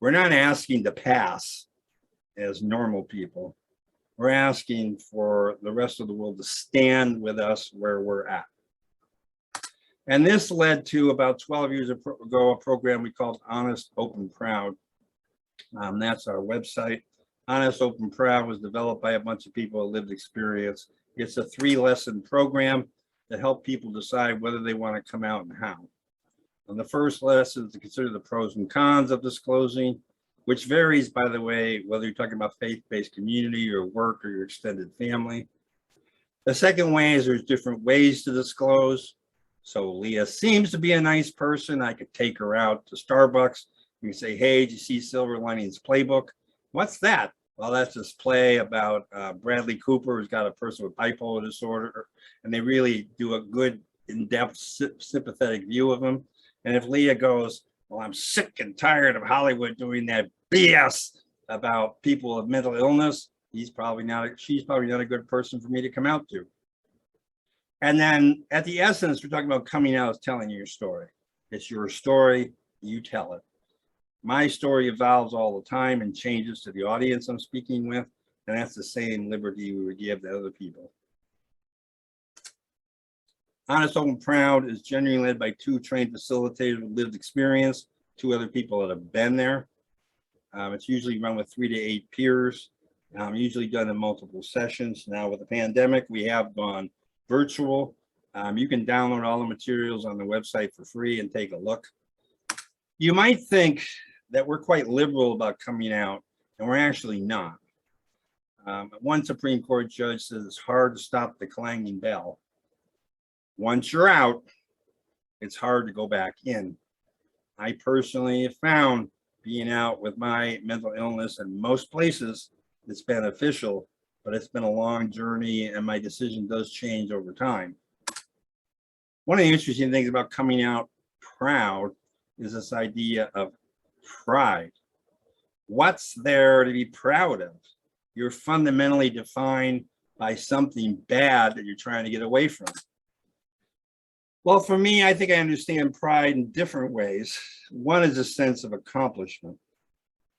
We're not asking to pass as normal people. We're asking for the rest of the world to stand with us where we're at. And this led to, about 12 years ago, a program we called Honest, Open, Proud. That's our website. Honest, Open, Proud was developed by a bunch of people with lived experience. It's a 3-lesson program to help people decide whether they want to come out and how. And the first lesson is to consider the pros and cons of disclosing, which varies, by the way, whether you're talking about faith-based community or work or your extended family. The second way is there's different ways to disclose. So Leah seems to be a nice person. I could take her out to Starbucks. We can say, hey, did you see Silver Linings Playbook? What's that? Well, that's this play about Bradley Cooper, who's got a person with bipolar disorder, and they really do a good, in-depth, sympathetic view of him. And if Leah goes, well, I'm sick and tired of Hollywood doing that BS about people with mental illness, she's probably not a good person for me to come out to. And then at the essence, we're talking about coming out as telling your story. It's your story, you tell it. My story evolves all the time and changes to the audience I'm speaking with, and that's the same liberty we would give to other people. Honest, Open, Proud is generally led by 2 trained facilitators with lived experience, 2 other people that have been there. It's usually run with 3 to 8 peers, usually done in multiple sessions. Now with the pandemic, we have gone virtual. You can download all the materials on the website for free and take a look. You might think that we're quite liberal about coming out, and we're actually not. One Supreme Court judge says it's hard to stop the clanging bell. Once you're out, it's hard to go back in. I personally have found being out with my mental illness in most places, it's beneficial, but it's been a long journey and my decision does change over time. One of the interesting things about coming out proud is this idea of pride. What's there to be proud of? You're fundamentally defined by something bad that you're trying to get away from. Well, for me, I think I understand pride in different ways. One is a sense of accomplishment.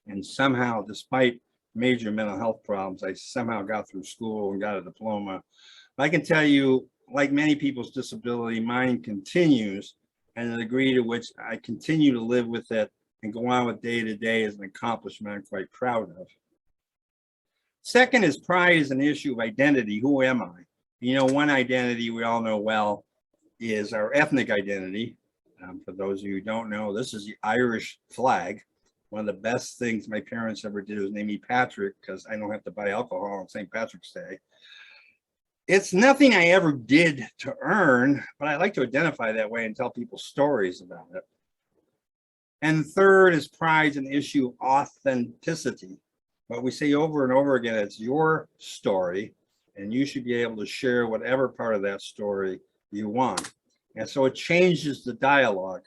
And somehow, despite major mental health problems, I somehow got through school and got a diploma. I can tell you, like many people's disability, mine continues, and the degree to which I continue to live with it and go on with day to day is an accomplishment I'm quite proud of. Second is pride is an issue of identity. Who am I? You know, one identity we all know well is our ethnic identity. For those of you who don't know, this is the Irish flag. One of the best things my parents ever did was name me Patrick because I don't have to buy alcohol on St. Patrick's Day. It's nothing I ever did to earn, but I like to identify that way and tell people stories about it. And third is pride's an issue of authenticity. What we say over and over again, it's your story, and you should be able to share whatever part of that story you want. And so it changes the dialogue.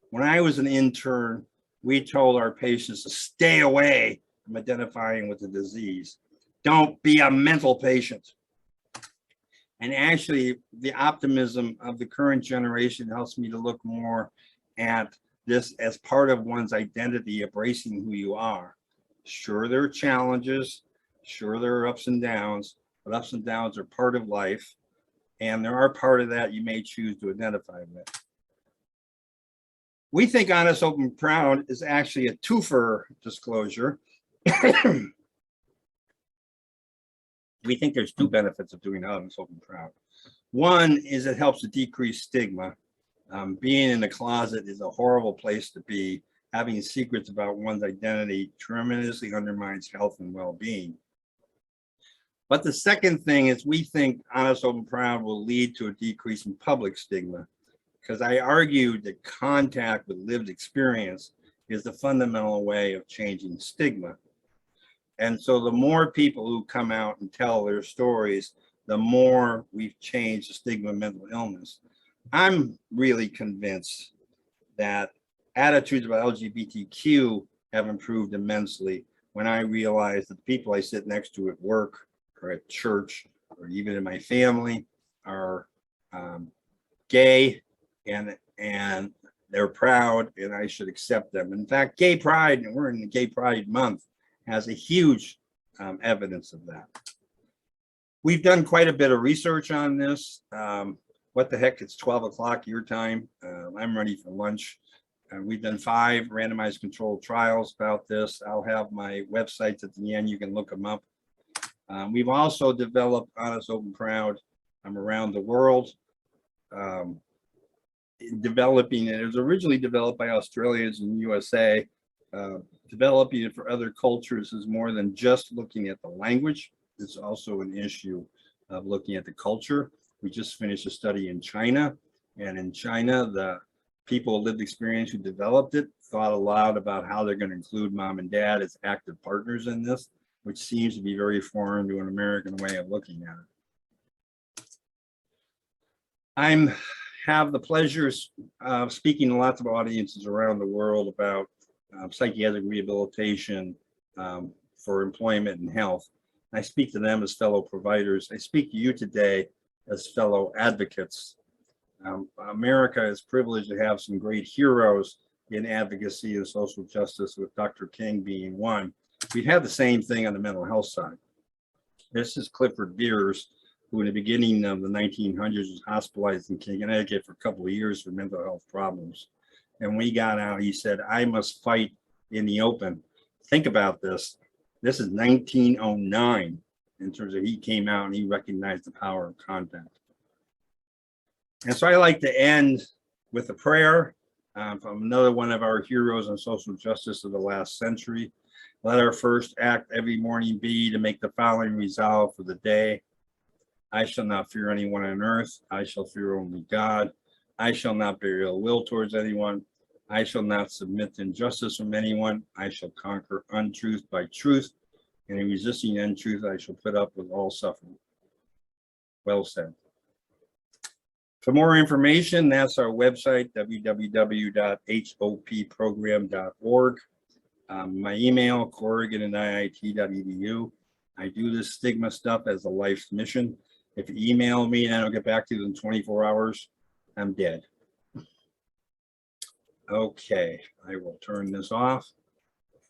When I was an intern, we told our patients to stay away from identifying with the disease. Don't be a mental patient. And actually, the optimism of the current generation helps me to look more at this as part of one's identity, embracing who you are. Sure, there are challenges. Sure, there are ups and downs, but ups and downs are part of life. And there are part of that you may choose to identify with. We think Honest, Open, Proud is actually a twofer disclosure. We think there's 2 benefits of doing Honest, Open, Proud. One is it helps to decrease stigma. Being in the closet is a horrible place to be. Having secrets about one's identity tremendously undermines health and well-being. But the second thing is we think Honest, Open, Proud will lead to a decrease in public stigma, because I argued that contact with lived experience is the fundamental way of changing stigma. And so the more people who come out and tell their stories, the more we've changed the stigma of mental illness. I'm really convinced that attitudes about LGBTQ have improved immensely when I realized that the people I sit next to at work or at church or even in my family are gay and they're proud, and I should accept them. In fact, gay pride, and we're in the Gay Pride Month, has a huge evidence of that. We've done quite a bit of research on this. What the heck, it's 12 o'clock your time. I'm ready for lunch. We've done 5 randomized controlled trials about this. I'll have my websites at the end. You can look them up. We've also developed Honest, Open, Proud around the world. Developing it. It was originally developed by Australians in the USA. Developing it for other cultures is more than just looking at the language. It's also an issue of looking at the culture. We just finished a study in China, and in China, the people with lived experience who developed it thought aloud about how they're going to include mom and dad as active partners in this, which seems to be very foreign to an American way of looking at it. I have the pleasure of speaking to lots of audiences around the world about psychiatric rehabilitation for employment and health. I speak to them as fellow providers. I speak to you today as fellow advocates. America is privileged to have some great heroes in advocacy and social justice, with Dr. King being one. We've had the same thing on the mental health side. This is Clifford Beers, who in the beginning of the 1900s was hospitalized in Connecticut for a couple of years for mental health problems. And when he got out, he said, I must fight in the open. Think about this. This is 1909 in terms of he came out and he recognized the power of contact. And so I like to end with a prayer from another one of our heroes on social justice of the last century. Let our first act every morning be to make the following resolve for the day. I shall not fear anyone on earth. I shall fear only God. I shall not bear ill will towards anyone. I shall not submit to injustice from anyone. I shall conquer untruth by truth. And in resisting untruth, I shall put up with all suffering. Well said. For more information, that's our website, www.hopprogram.org. My email, corrigan@iit.edu. I do this stigma stuff as a life's mission. If you email me and I don't get back to you in 24 hours, I'm dead. Okay, I will turn this off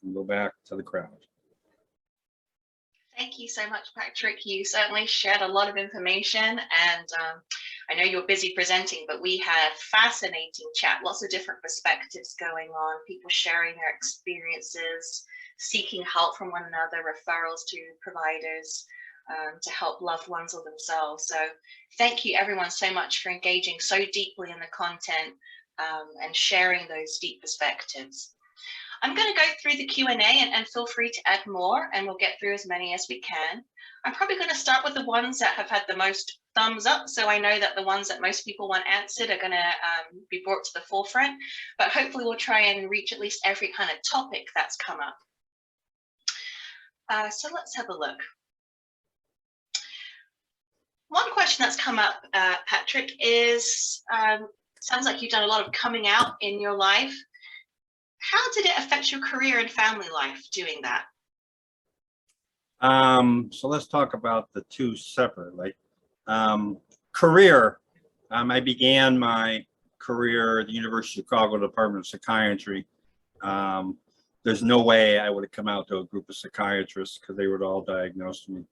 and go back to the crowd. Thank you so much, Patrick. You certainly shared a lot of information, and I know you're busy presenting, but we had fascinating chat, lots of different perspectives going on, people sharing their experiences, seeking help from one another, referrals to providers to help loved ones or themselves. So thank you everyone so much for engaging so deeply in the content and sharing those deep perspectives. I'm going to go through the Q&A and feel free to add more, and we'll get through as many as we can. I'm probably going to start with the ones that have had the most thumbs up, so I know that the ones that most people want answered are going to be brought to the forefront, but hopefully we'll try and reach at least every kind of topic that's come up. So let's have a look. One question that's come up, Patrick, is, sounds like you've done a lot of coming out in your life. How did it affect your career and family life doing that? So let's talk about the two separately. Career, I began my career at the University of Chicago Department of Psychiatry. There's no way I would have come out to a group of psychiatrists because they would all diagnose me.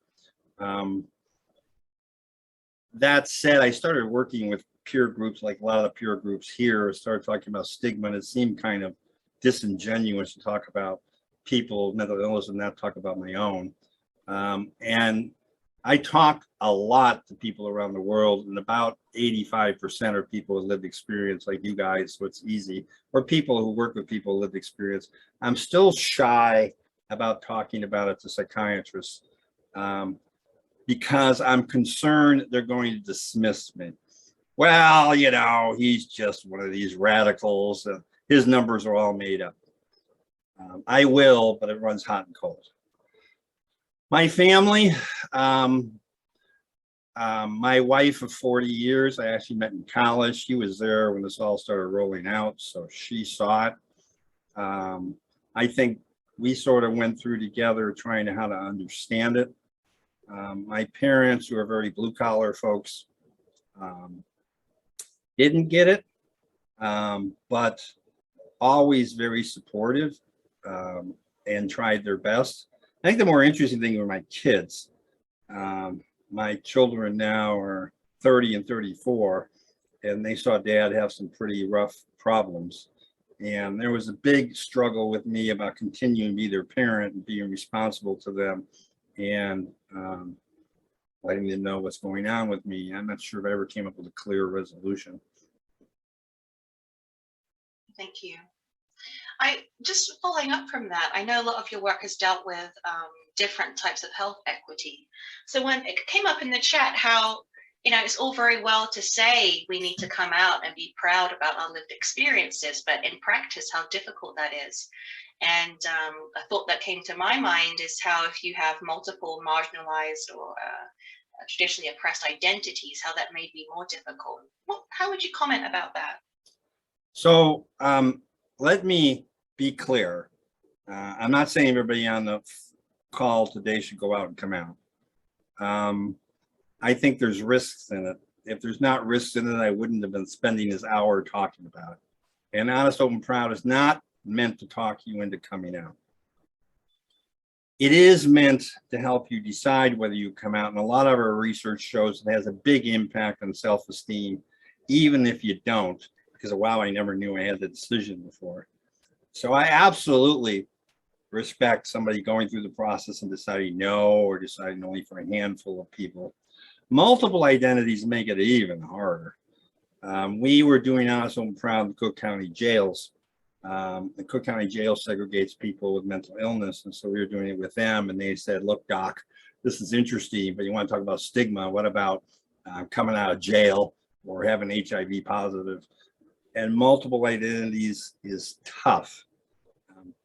That said, I started working with peer groups, like a lot of the peer groups here, started talking about stigma, and it seemed kind of disingenuous to talk about people with mental illness and not talk about my own. And I talk a lot to people around the world, and about 85% are people with lived experience like you guys, so it's easy, or people who work with people with lived experience. I'm still shy about talking about it to psychiatrists because I'm concerned they're going to dismiss me. Well, you know, he's just one of these radicals. His numbers are all made up. I will, but it runs hot and cold. My family, I My wife of 40 years, I actually met in college. She was there when this all started rolling out, so she saw it. I think we sort of went through together trying to how to understand it. My parents, who are very blue collar folks, didn't get it, but always very supportive, and tried their best. I think the more interesting thing were my kids. My children now are 30 and 34, and they saw dad have some pretty rough problems. And there was a big struggle with me about continuing to be their parent and being responsible to them, and letting them know what's going on with me. I'm not sure if I ever came up with a clear resolution. Thank you. I just following up from that, I know a lot of your work has dealt with different types of health equity. So when it came up in the chat how, you know, it's all very well to say we need to come out and be proud about our lived experiences, but in practice, how difficult that is. And a thought that came to my mind is how if you have multiple marginalized or traditionally oppressed identities, how that may be more difficult. How would you comment about that? So let me be clear. I'm not saying everybody on the call today should go out and come out. I think there's risks in it. If there's not risks in it, I wouldn't have been spending this hour talking about it. And Honest, Open, Proud is not meant to talk you into coming out. It is meant to help you decide whether you come out. And a lot of our research shows it has a big impact on self-esteem, even if you don't, because wow, I never knew I had the decision before. So I absolutely respect somebody going through the process and deciding no, or deciding only for a handful of people. Multiple identities make it even harder. We were doing Honest, Open, Proud in the Cook County jails. The Cook County jail segregates people with mental illness, and so we were doing it with them, and they said, look, doc, this is interesting, but you want to talk about stigma, what about coming out of jail or having HIV positive? And multiple identities is tough.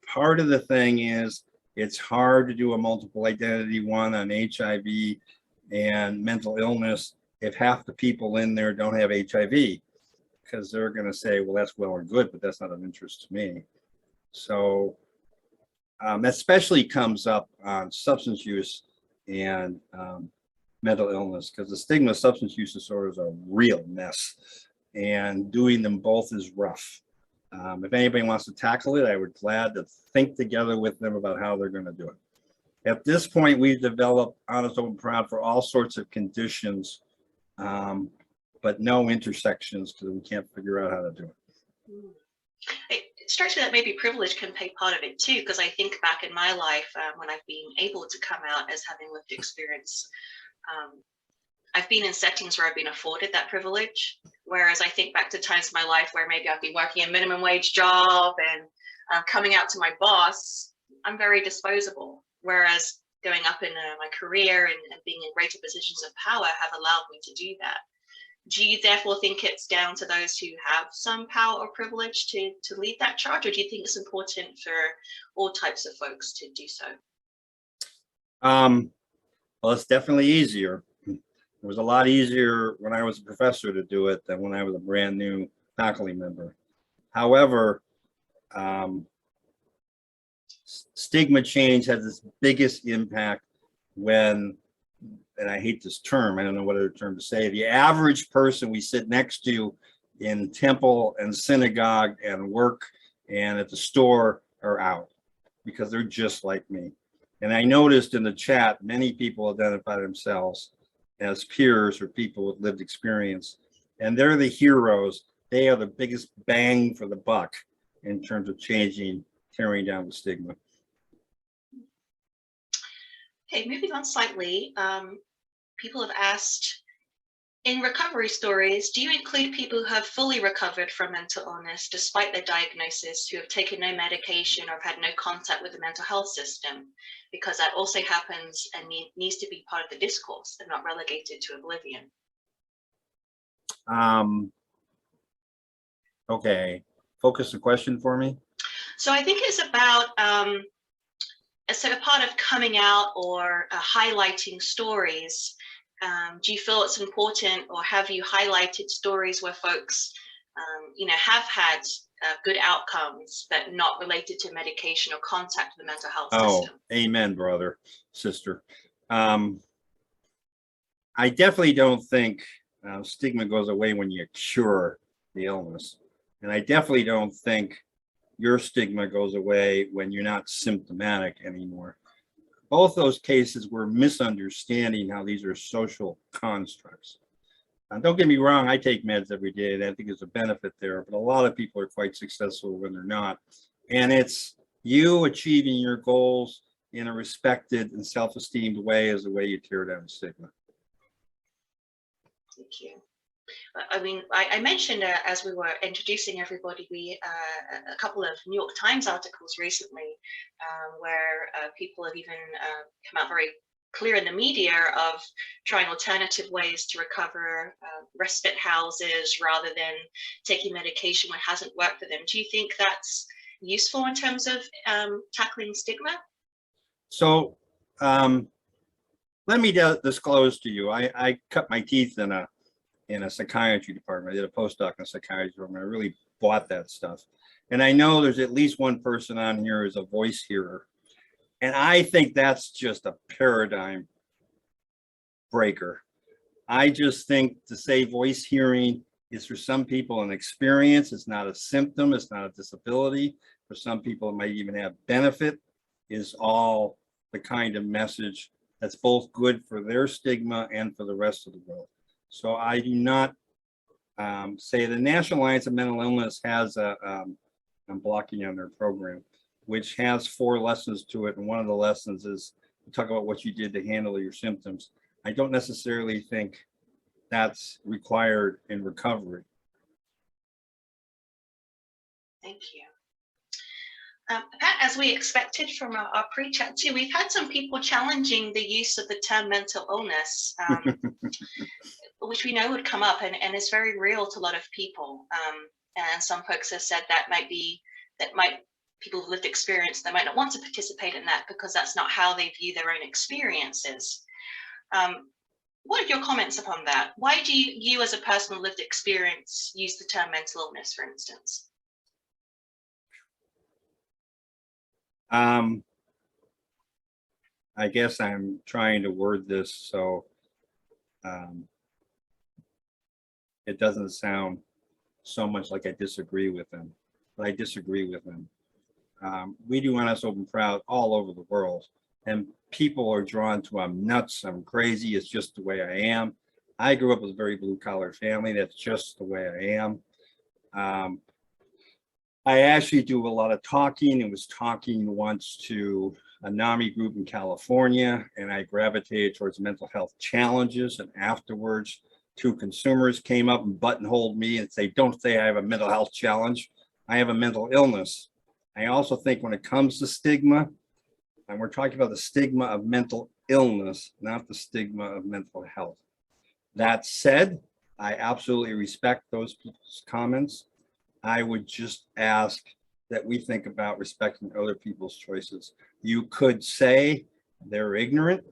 Part of the thing is it's hard to do a multiple identity one on HIV and mental illness if half the people in there don't have HIV, because they're going to say, well, that's well and good, but that's not of interest to me. So that especially comes up on substance use and mental illness, because the stigma of substance use disorders are a real mess, and doing them both is rough. If anybody wants to tackle it, I would glad to think together with them about how they're going to do it. At this point, we've developed Honest, Open, Proud for all sorts of conditions, but no intersections, because we can't figure out how to do it. It strikes me that maybe privilege can play part of it too, because I think back in my life when I've been able to come out as having lived experience, I've been in settings where I've been afforded that privilege. Whereas I think back to times in my life where maybe I've been working a minimum wage job and coming out to my boss, I'm very disposable. Whereas going up in my career and being in greater positions of power have allowed me to do that. Do you therefore think it's down to those who have some power or privilege to lead that charge, or do you think it's important for all types of folks to do so? Well, it's definitely easier. It was a lot easier when I was a professor to do it than when I was a brand new faculty member. However, stigma change has its biggest impact when, and I hate this term, I don't know what other term to say, the average person we sit next to in temple and synagogue and work and at the store are out, because they're just like me. And I noticed in the chat, many people identify themselves as peers or people with lived experience, and they're the heroes. They are the biggest bang for the buck in terms of tearing down the stigma. Okay, moving on slightly, people have asked, in recovery stories, do you include people who have fully recovered from mental illness despite their diagnosis, who have taken no medication or have had no contact with the mental health system? Because that also happens and needs to be part of the discourse and not relegated to oblivion. Okay, focus the question for me. So I think it's about a sort of part of coming out or highlighting stories Do you feel it's important, or have you highlighted stories where folks, have had good outcomes, but not related to medication or contact with the mental health system? Amen, brother, sister. I definitely don't think stigma goes away when you cure the illness. And I definitely don't think your stigma goes away when you're not symptomatic anymore. Both those cases were misunderstanding how these are social constructs. Don't get me wrong, I take meds every day, and I think there's a benefit there, but a lot of people are quite successful when they're not. And it's you achieving your goals in a respected and self-esteemed way is the way you tear down stigma. Thank you. I mean, I mentioned as we were introducing everybody, a couple of New York Times articles recently where people have even come out very clear in the media of trying alternative ways to recover, respite houses rather than taking medication when it hasn't worked for them. Do you think that's useful in terms of tackling stigma? So let me disclose to you, I cut my teeth in a psychiatry department. I did a postdoc in a psychiatry department. I really bought that stuff. And I know there's at least one person on here who's a voice hearer. And I think that's just a paradigm breaker. I just think to say voice hearing is for some people an experience. It's not a symptom. It's not a disability. For some people, it might even have benefit, is all the kind of message that's both good for their stigma and for the rest of the world. So I do not say the National Alliance of Mental Illness has I'm blocking on their program, which has 4 lessons to it. And one of the lessons is to talk about what you did to handle your symptoms. I don't necessarily think that's required in recovery. Thank you. Pat, as we expected from our pre-chat too, we've had some people challenging the use of the term mental illness, which we know would come up and is very real to a lot of people. And some folks have said people with lived experience, they might not want to participate in that because that's not how they view their own experiences. What are your comments upon that? Why do you as a person with lived experience use the term mental illness, for instance? I guess I'm trying to word this so it doesn't sound so much like I disagree with them, but I disagree with them. We do Honest, Open, Proud all over the world, and people are drawn to I'm nuts, I'm crazy, it's just the way I am. I grew up with a very blue-collar family. That's just the way I am. I actually do a lot of talking. I was talking once to a NAMI group in California, and I gravitated towards mental health challenges. And afterwards, 2 consumers came up and buttonholed me and say, "Don't say I have a mental health challenge. I have a mental illness." I also think when it comes to stigma, and we're talking about the stigma of mental illness, not the stigma of mental health. That said, I absolutely respect those people's comments. I would just ask that we think about respecting other people's choices. You could say they're ignorant,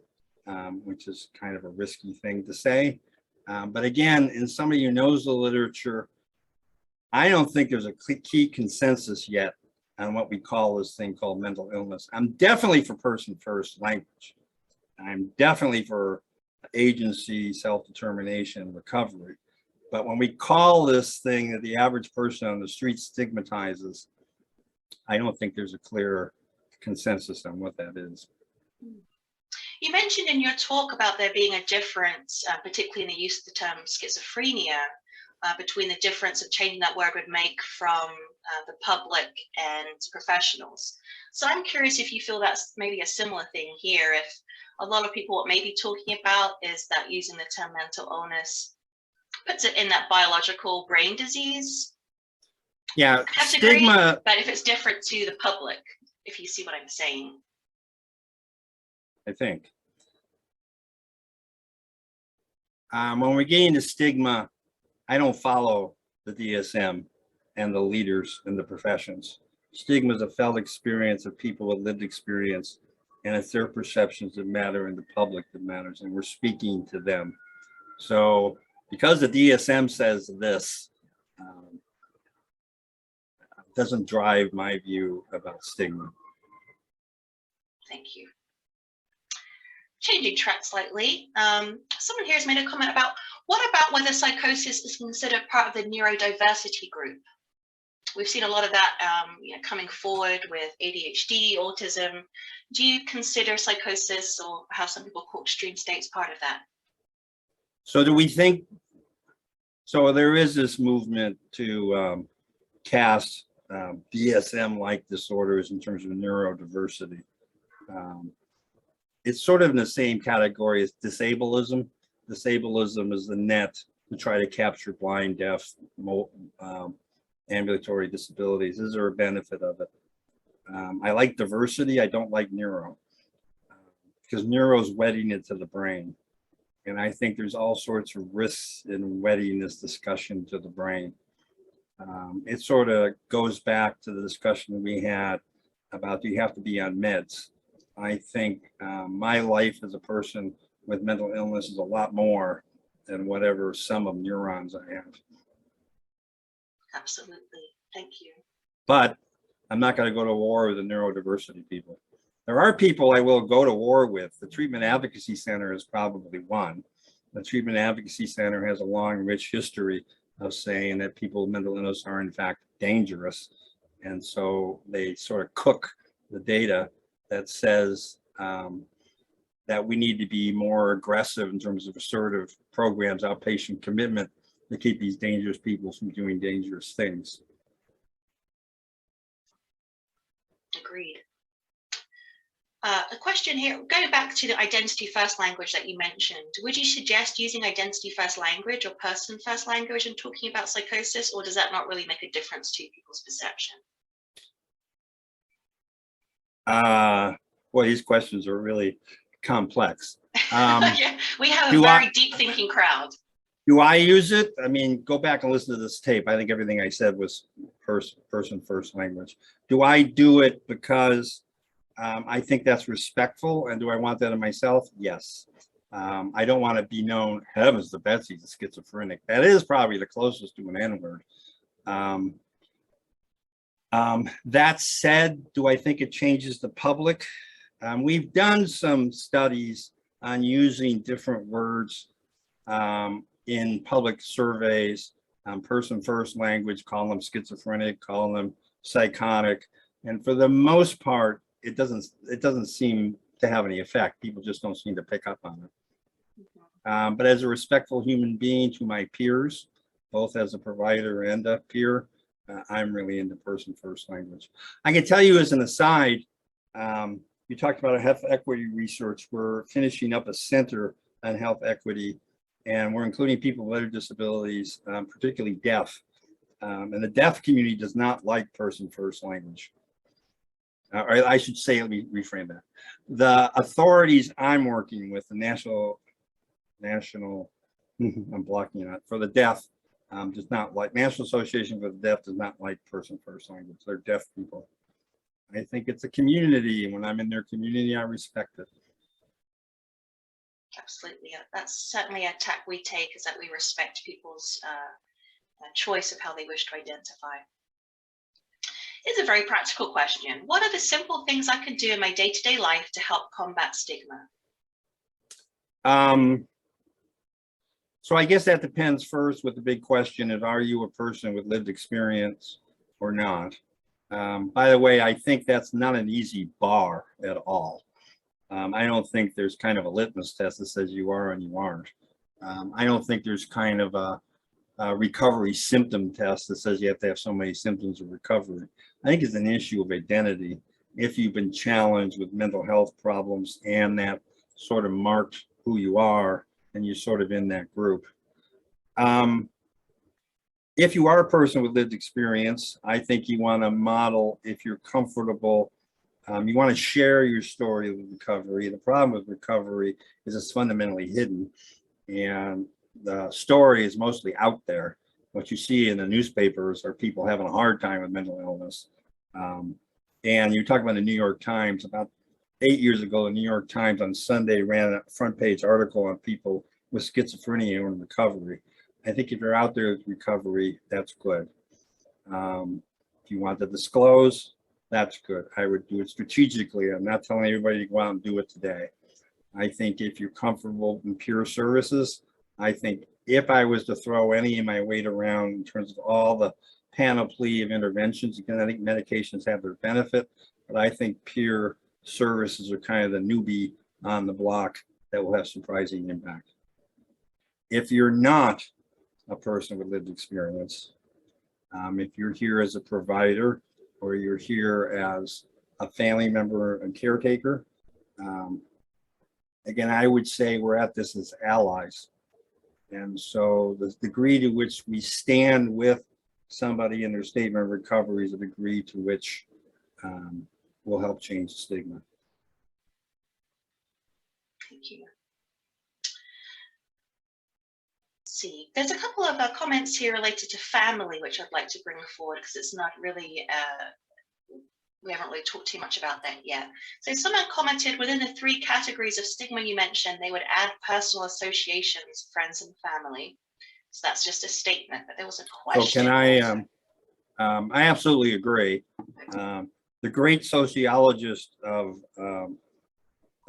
which is kind of a risky thing to say. But again, in somebody who knows the literature, I don't think there's a key consensus yet on what we call this thing called mental illness. I'm definitely for person-first language. I'm definitely for agency, self-determination, recovery. But when we call this thing that the average person on the street stigmatizes, I don't think there's a clear consensus on what that is. You mentioned in your talk about there being a difference, particularly in the use of the term schizophrenia, between the difference of changing that word would make from the public and professionals. So I'm curious if you feel that's maybe a similar thing here, if a lot of people what may be talking about is that using the term mental illness puts it in that biological brain disease category, stigma, but if it's different to the public, if you see what I'm saying. I think. When we get into stigma, I don't follow the DSM and the leaders in the professions. Stigma is a felt experience of people with lived experience and it's their perceptions that matter and the public that matters, and we're speaking to them. So because the DSM says this, doesn't drive my view about stigma. Thank you. Changing track slightly, someone here has made a comment about what about whether psychosis is considered part of the neurodiversity group? We've seen a lot of that coming forward with ADHD, autism. Do you consider psychosis, or how some people call extreme states, part of that? So do we think, so there is this movement to cast DSM-like disorders in terms of neurodiversity. It's sort of in the same category as disableism. Disableism is the net to try to capture blind, deaf, ambulatory disabilities. Is there a benefit of it? I like diversity. I don't like neuro, because neuro is wedding it to the brain. And I think there's all sorts of risks in wedding this discussion to the brain. It sort of goes back to the discussion we had about, do you have to be on meds? I think my life as a person with mental illness is a lot more than whatever sum of neurons I have. Absolutely. Thank you. But I'm not going to go to war with the neurodiversity people. There are people I will go to war with. The Treatment Advocacy Center is probably one. The Treatment Advocacy Center has a long, rich history of saying that people with mental illness are in fact dangerous. And so they sort of cook the data that says that we need to be more aggressive in terms of assertive programs, outpatient commitment, to keep these dangerous people from doing dangerous things. Agreed. A question here, going back to the identity first language that you mentioned, would you suggest using identity first language or person first language in talking about psychosis, or does that not really make a difference to people's perception? Boy, these questions are really complex. Yeah, we have a very deep thinking crowd. Do I use it? I mean, go back and listen to this tape. I think everything I said was person first language. Do I do it because I think that's respectful, and do I want that in myself? Yes. I don't want to be known, heavens to Betsy's a schizophrenic. That is probably the closest to an N-word. That said, do I think it changes the public? We've done some studies on using different words in public surveys, person first language, call them schizophrenic, call them psychotic, and for the most part, it doesn't seem to have any effect. People just don't seem to pick up on it. But as a respectful human being to my peers, both as a provider and a peer, I'm really into person first language. I can tell you as an aside, you talked about health equity research. We're finishing up a center on health equity, and we're including people with other disabilities, particularly deaf. And the deaf community does not like person first language. Or I should say, let me reframe that. The authorities I'm working with, the national, I'm blocking it, for the deaf, does not like, National Association for the Deaf does not like person first language. They're deaf people. I think it's a community, and when I'm in their community, I respect it. Absolutely. That's certainly a tack we take, is that we respect people's choice of how they wish to identify. It's a very practical question. What are the simple things I could do in my day-to-day life to help combat stigma? So I guess that depends first with the big question is, are you a person with lived experience or not? By the way, I think that's not an easy bar at all. I don't think there's kind of a litmus test that says you are and you aren't. I don't think there's kind of a recovery symptom test that says you have to have so many symptoms of recovery. I think it's an issue of identity. If you've been challenged with mental health problems and that sort of marked who you are, and you're sort of in that group. If you are a person with lived experience, I think you want to model, if you're comfortable, you want to share your story of recovery. The problem with recovery is it's fundamentally hidden, and the story is mostly out there. What you see in the newspapers are people having a hard time with mental illness. And you talk about the New York Times, about 8 years ago, the New York Times on Sunday ran a front page article on people with schizophrenia and recovery. I think if you're out there with recovery, that's good. If you want to disclose, that's good. I would do it strategically. I'm not telling everybody to go out and do it today. I think if you're comfortable in pure services, I think if I was to throw any of my weight around in terms of all the panoply of interventions, again, I think medications have their benefit, but I think pure services are kind of the newbie on the block that will have surprising impact. If you're not a person with lived experience, if you're here as a provider or you're here as a family member and caretaker, again, I would say we're at this as allies. And so the degree to which we stand with somebody in their statement of recovery is a degree to which will help change the stigma. Thank you. See, there's a couple of comments here related to family, which I'd like to bring forward because it's not really, we haven't really talked too much about that yet. So someone commented within the 3 categories of stigma you mentioned, they would add personal associations, friends and family. So that's just a statement, but there was a question. So can I absolutely agree. The great sociologist of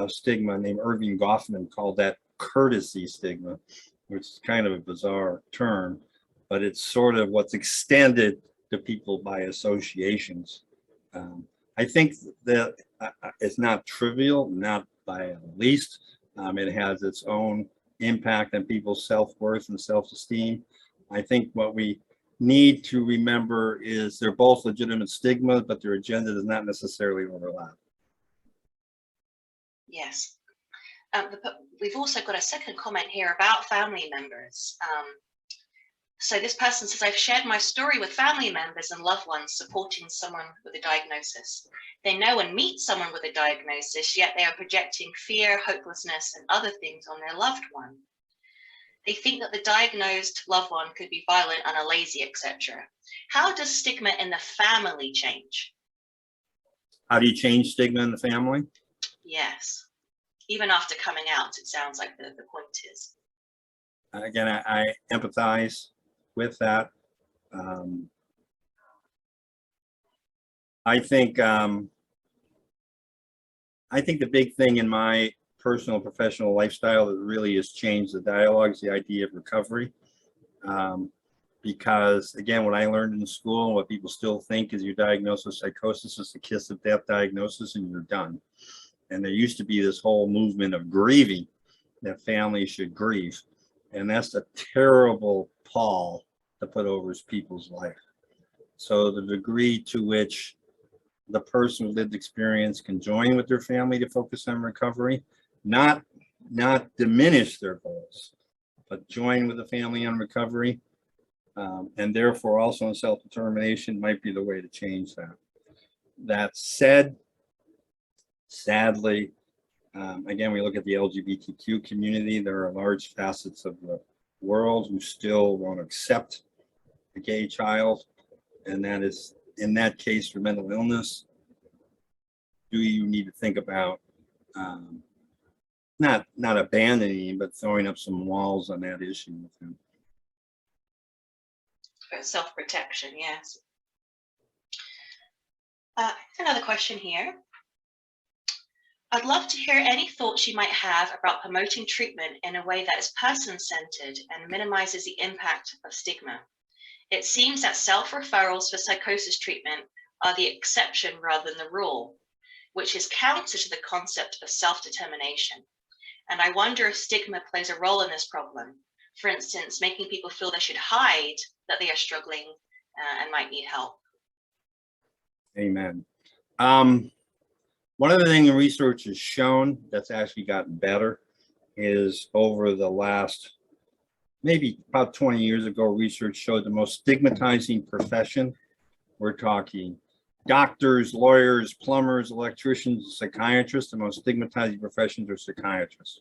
stigma named Irving Goffman called that courtesy stigma, which is kind of a bizarre term, but it's sort of what's extended to people by associations. I think that it's not trivial, not by the least. It has its own impact on people's self-worth and self-esteem. I think what we need to remember is they're both legitimate stigmas, but their agenda does not necessarily overlap. Yes. We've also got a second comment here about family members. So this person says, I've shared my story with family members and loved ones supporting someone with a diagnosis. They know and meet someone with a diagnosis, yet they are projecting fear, hopelessness, and other things on their loved one. They think that the diagnosed loved one could be violent, unlazy, etc. How does stigma in the family change? How do you change stigma in the family? Yes. Even after coming out, it sounds like the point is. Again, I empathize with that. I think the big thing in my personal professional lifestyle that really has changed the dialogue is the idea of recovery. Because again, what I learned in school and what people still think is your diagnosis with psychosis is the kiss of death diagnosis and you're done. And there used to be this whole movement of grieving, that families should grieve. And that's a terrible pall to put over people's life. So the degree to which the person with lived experience can join with their family to focus on recovery, not diminish their goals, but join with the family on recovery, and therefore also in self-determination might be the way to change that. That said, sadly, again, we look at the LGBTQ community, there are large facets of the world who still won't accept the gay child, and that is, in that case, for mental illness, do you need to think about not abandoning, but throwing up some walls on that issue with him? For self-protection, yes. Another question here. I'd love to hear any thoughts you might have about promoting treatment in a way that is person-centered and minimizes the impact of stigma. It seems that self-referrals for psychosis treatment are the exception rather than the rule, which is counter to the concept of self-determination. And I wonder if stigma plays a role in this problem. For instance, making people feel they should hide that they are struggling and might need help. Amen. One of the things the research has shown that's actually gotten better is over the last, maybe about 20 years ago, research showed the most stigmatizing profession. We're talking doctors, lawyers, plumbers, electricians, psychiatrists. The most stigmatizing professions are psychiatrists.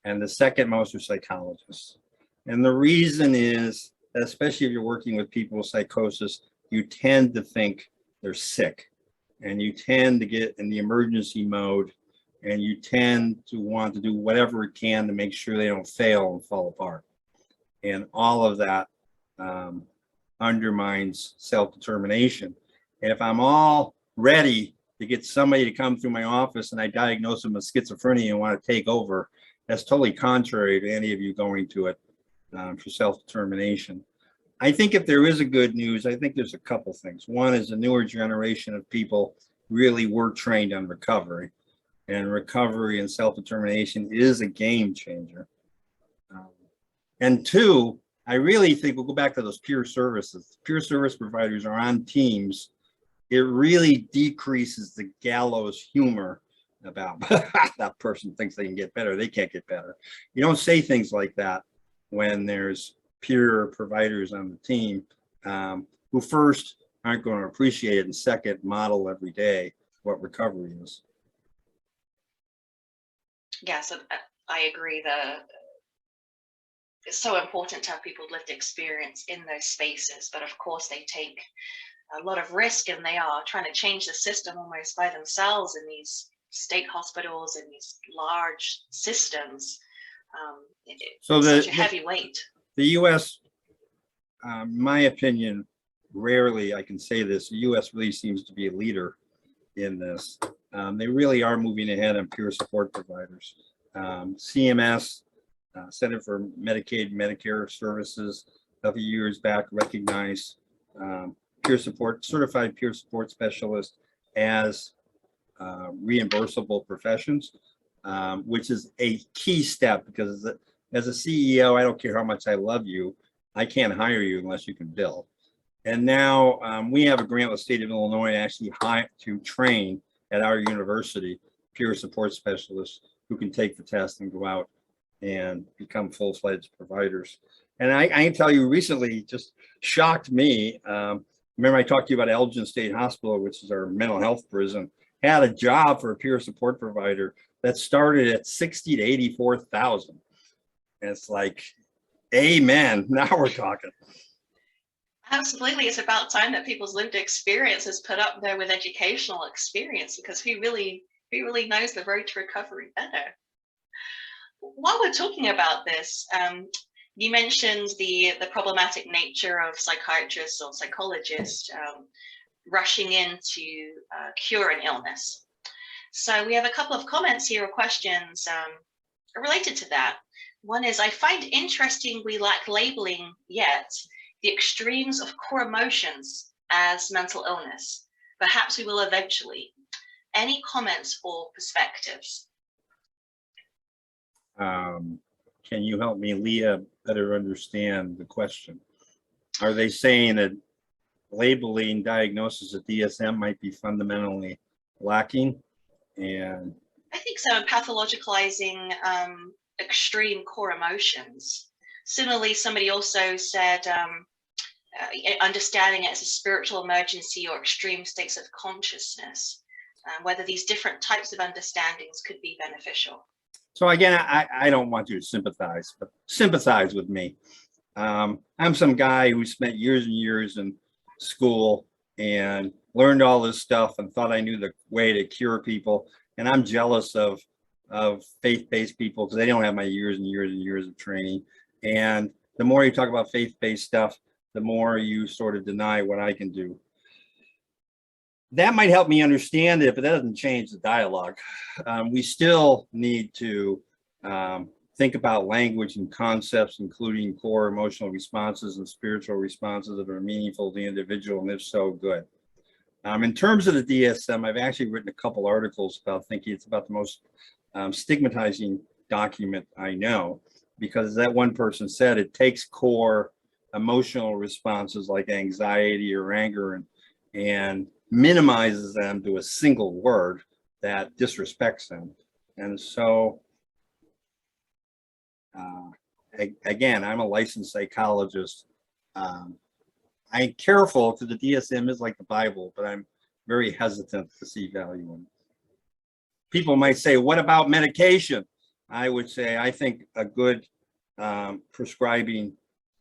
And the second most are psychologists. And the reason is, especially if you're working with people with psychosis, you tend to think they're sick. and you tend to get in the emergency mode, and you tend to want to do whatever it can to make sure they don't fail and fall apart. And all of that undermines self-determination. And if I'm all ready to get somebody to come through my office and I diagnose them with schizophrenia and want to take over, that's totally contrary to any of you going to it for self-determination. I think if there is a good news, I think there's a couple things. One is the newer generation of people really were trained on recovery, and recovery and self-determination is a game changer. And two, I really think we'll go back to those peer services. Peer service providers are on teams. It really decreases the gallows humor about that person thinks they can get better. They can't get better. You don't say things like that when there's peer providers on the team who first aren't going to appreciate it and second model every day what recovery is. Yes, I agree. It's so important to have people with lived experience in those spaces, but of course they take a lot of risk, and they are trying to change the system almost by themselves in these state hospitals and these large systems. So such a heavy weight. The U.S., in my opinion, rarely I can say this, the U.S. really seems to be a leader in this. They really are moving ahead on peer support providers. CMS, Center for Medicaid and Medicare Services, a few years back recognized peer support, certified peer support specialists as reimbursable professions, which is a key step, because as a CEO, I don't care how much I love you, I can't hire you unless you can bill. And now we have a grant with the state of Illinois actually to train at our university peer support specialists who can take the test and go out and become full-fledged providers. And I can tell you, recently just shocked me. Remember I talked to you about Elgin State Hospital, which is our mental health prison, had a job for a peer support provider that started at 60 to 84,000. And it's like, amen, now we're talking. Absolutely, it's about time that people's lived experience is put up there with educational experience, because who really knows the road to recovery better? While we're talking about this, you mentioned the problematic nature of psychiatrists or psychologists rushing in to cure an illness. So we have a couple of comments here or questions related to that. One is, I find interesting we lack labeling yet the extremes of core emotions as mental illness. Perhaps we will eventually. Any comments or perspectives? Can you help me, Leah, better understand the question? Are they saying that labeling diagnosis of DSM might be fundamentally lacking? And I think so, pathologicalizing extreme core emotions. Similarly, somebody also said understanding it as a spiritual emergency or extreme states of consciousness, whether these different types of understandings could be beneficial. so again, I don't want you to sympathize, but sympathize with me. I'm some guy who spent years and years in school and learned all this stuff and thought I knew the way to cure people. And I'm jealous of faith-based people because they don't have my years and years and years of training. And the more you talk about faith-based stuff, the more you sort of deny what I can do. That might help me understand it, but that doesn't change the dialogue. We still need to think about language and concepts, including core emotional responses and spiritual responses that are meaningful to the individual, and if so, good. In terms of the DSM, I've actually written a couple articles about thinking it's about the most stigmatizing document I know, because that one person said it takes core emotional responses like anxiety or anger and minimizes them to a single word that disrespects them. And so, again, I'm a licensed psychologist. I'm careful because the DSM is like the Bible, but I'm very hesitant to see value in it. People might say, what about medication? I would say, I think a good prescribing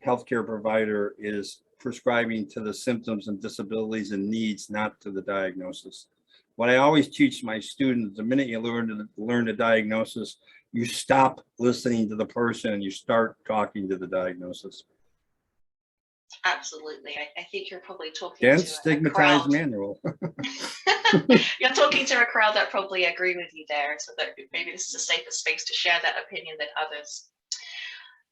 healthcare provider is prescribing to the symptoms and disabilities and needs, not to the diagnosis. what I always teach my students, the minute you learn the diagnosis, you stop listening to the person and you start talking to the diagnosis. Absolutely. I think you're probably talking Dense, to a stigmatized crowd. manual. You're talking to a crowd that probably agree with you there, so that maybe this is a safer space to share that opinion than others.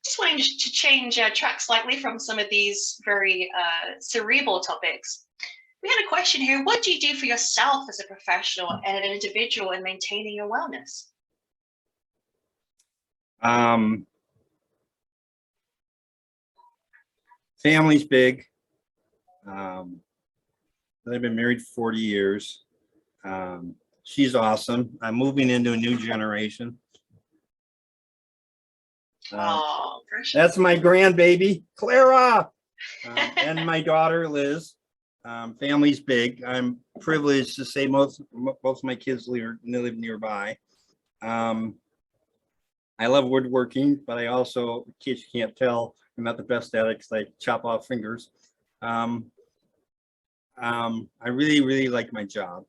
Just wanting to change track slightly from some of these very cerebral topics. We had a question here. What do you do for yourself as a professional and an individual in maintaining your wellness? Family's big. I've been married for 40 years. She's awesome. I'm moving into a new generation. Oh, precious. That's my grandbaby, Clara, and my daughter, Liz. Family's big. I'm privileged to say both of my kids live nearby. I love woodworking, but I also, in case you can't tell, I'm not the best at it because I chop off fingers. I really, really like my job.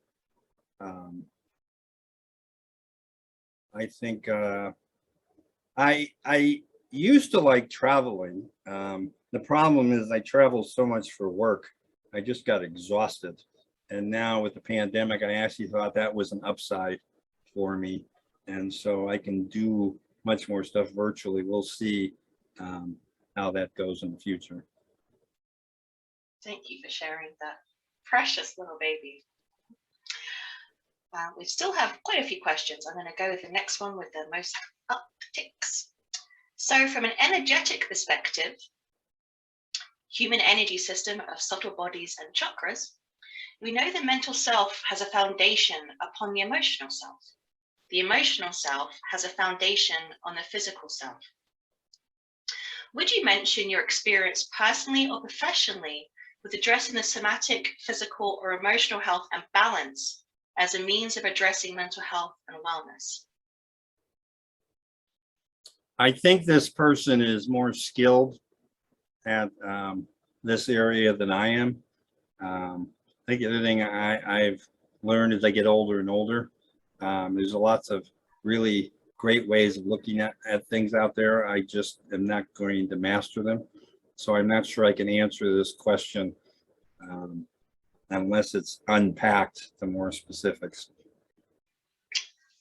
I think I used to like traveling. The problem is I travel so much for work. I just got exhausted. And now with the pandemic, I actually thought that was an upside for me. And so I can do much more stuff virtually. We'll see how that goes in the future. Thank you for sharing that precious little baby. We still have quite a few questions. I'm going to go with the next one with the most up ticks. So from an energetic perspective, human energy system of subtle bodies and chakras, we know the mental self has a foundation upon the emotional self. The emotional self has a foundation on the physical self. Would you mention your experience personally or professionally with addressing the somatic, physical, or emotional health and balance as a means of addressing mental health and wellness? I think this person is more skilled at this area than I am. I think the other thing I've learned as I get older and older, there's lots of really great ways of looking at things out there. I just am not going to master them. So I'm not sure I can answer this question unless it's unpacked to more specifics.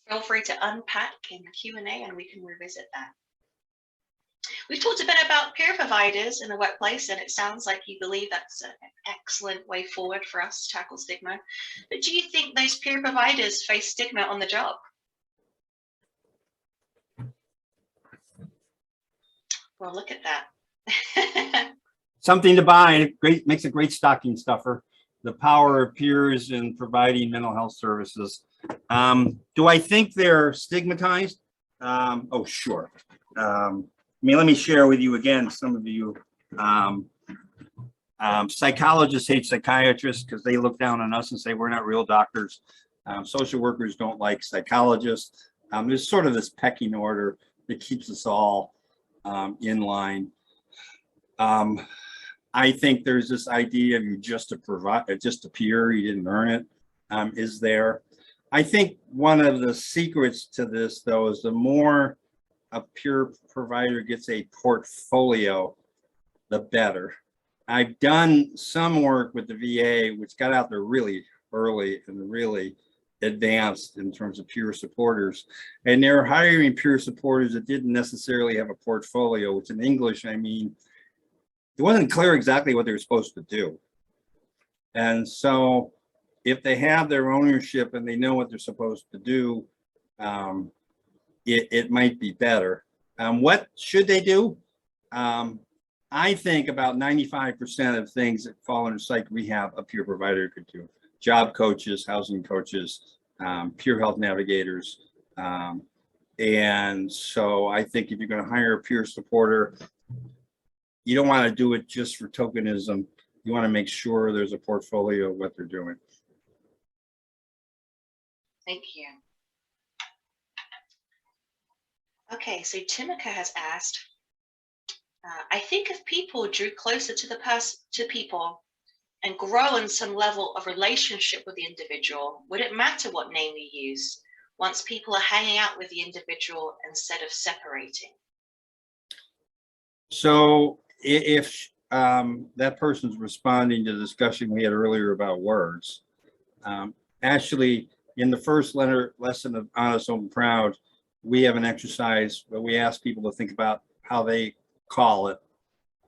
Feel free to unpack in the Q&A and we can revisit that. We've talked a bit about peer providers in the workplace, and it sounds like you believe that's an excellent way forward for us to tackle stigma. But do you think those peer providers face stigma on the job? Well, look at that. Something to buy. Great, makes a great stocking stuffer. The power of peers in providing mental health services. Do I think they're stigmatized? Oh, sure. Let me share with you again, some of you, psychologists hate psychiatrists because they look down on us and say we're not real doctors. Social workers don't like psychologists. There's sort of this pecking order that keeps us all in line. I think there's this idea of you just a peer, you didn't earn it, is there. I think one of the secrets to this, though, is the more a peer provider gets a portfolio, the better. I've done some work with the VA, which got out there really early and really advanced in terms of peer supporters. And they're hiring peer supporters that didn't necessarily have a portfolio, which in English, I mean, it wasn't clear exactly what they were supposed to do. And so if they have their ownership and they know what they're supposed to do, it might be better. What should they do? I think about 95% of things that fall under psych rehab a peer provider could do. Job coaches, housing coaches, peer health navigators. And so I think if you're going to hire a peer supporter, you don't want to do it just for tokenism. You want to make sure there's a portfolio of what they're doing. Thank you. Okay, so Timika has asked, I think if people drew closer to people, and grow in some level of relationship with the individual, would it matter what name we use once people are hanging out with the individual instead of separating? So if that person's responding to the discussion we had earlier about words, actually, in the first lesson of Honest, Open, Proud, we have an exercise where we ask people to think about how they call it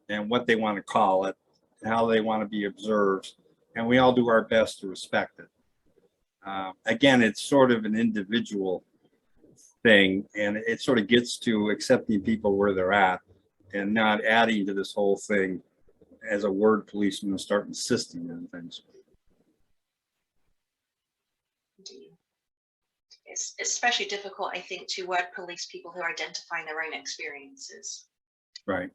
and what they want to call it, and how they want to be observed, and we all do our best to respect it. Again, it's sort of an individual thing, and it sort of gets to accepting people where they're at and not adding to this whole thing as a word policeman and start insisting on things. It's especially difficult, I think, to word police people who are identifying their own experiences. Right.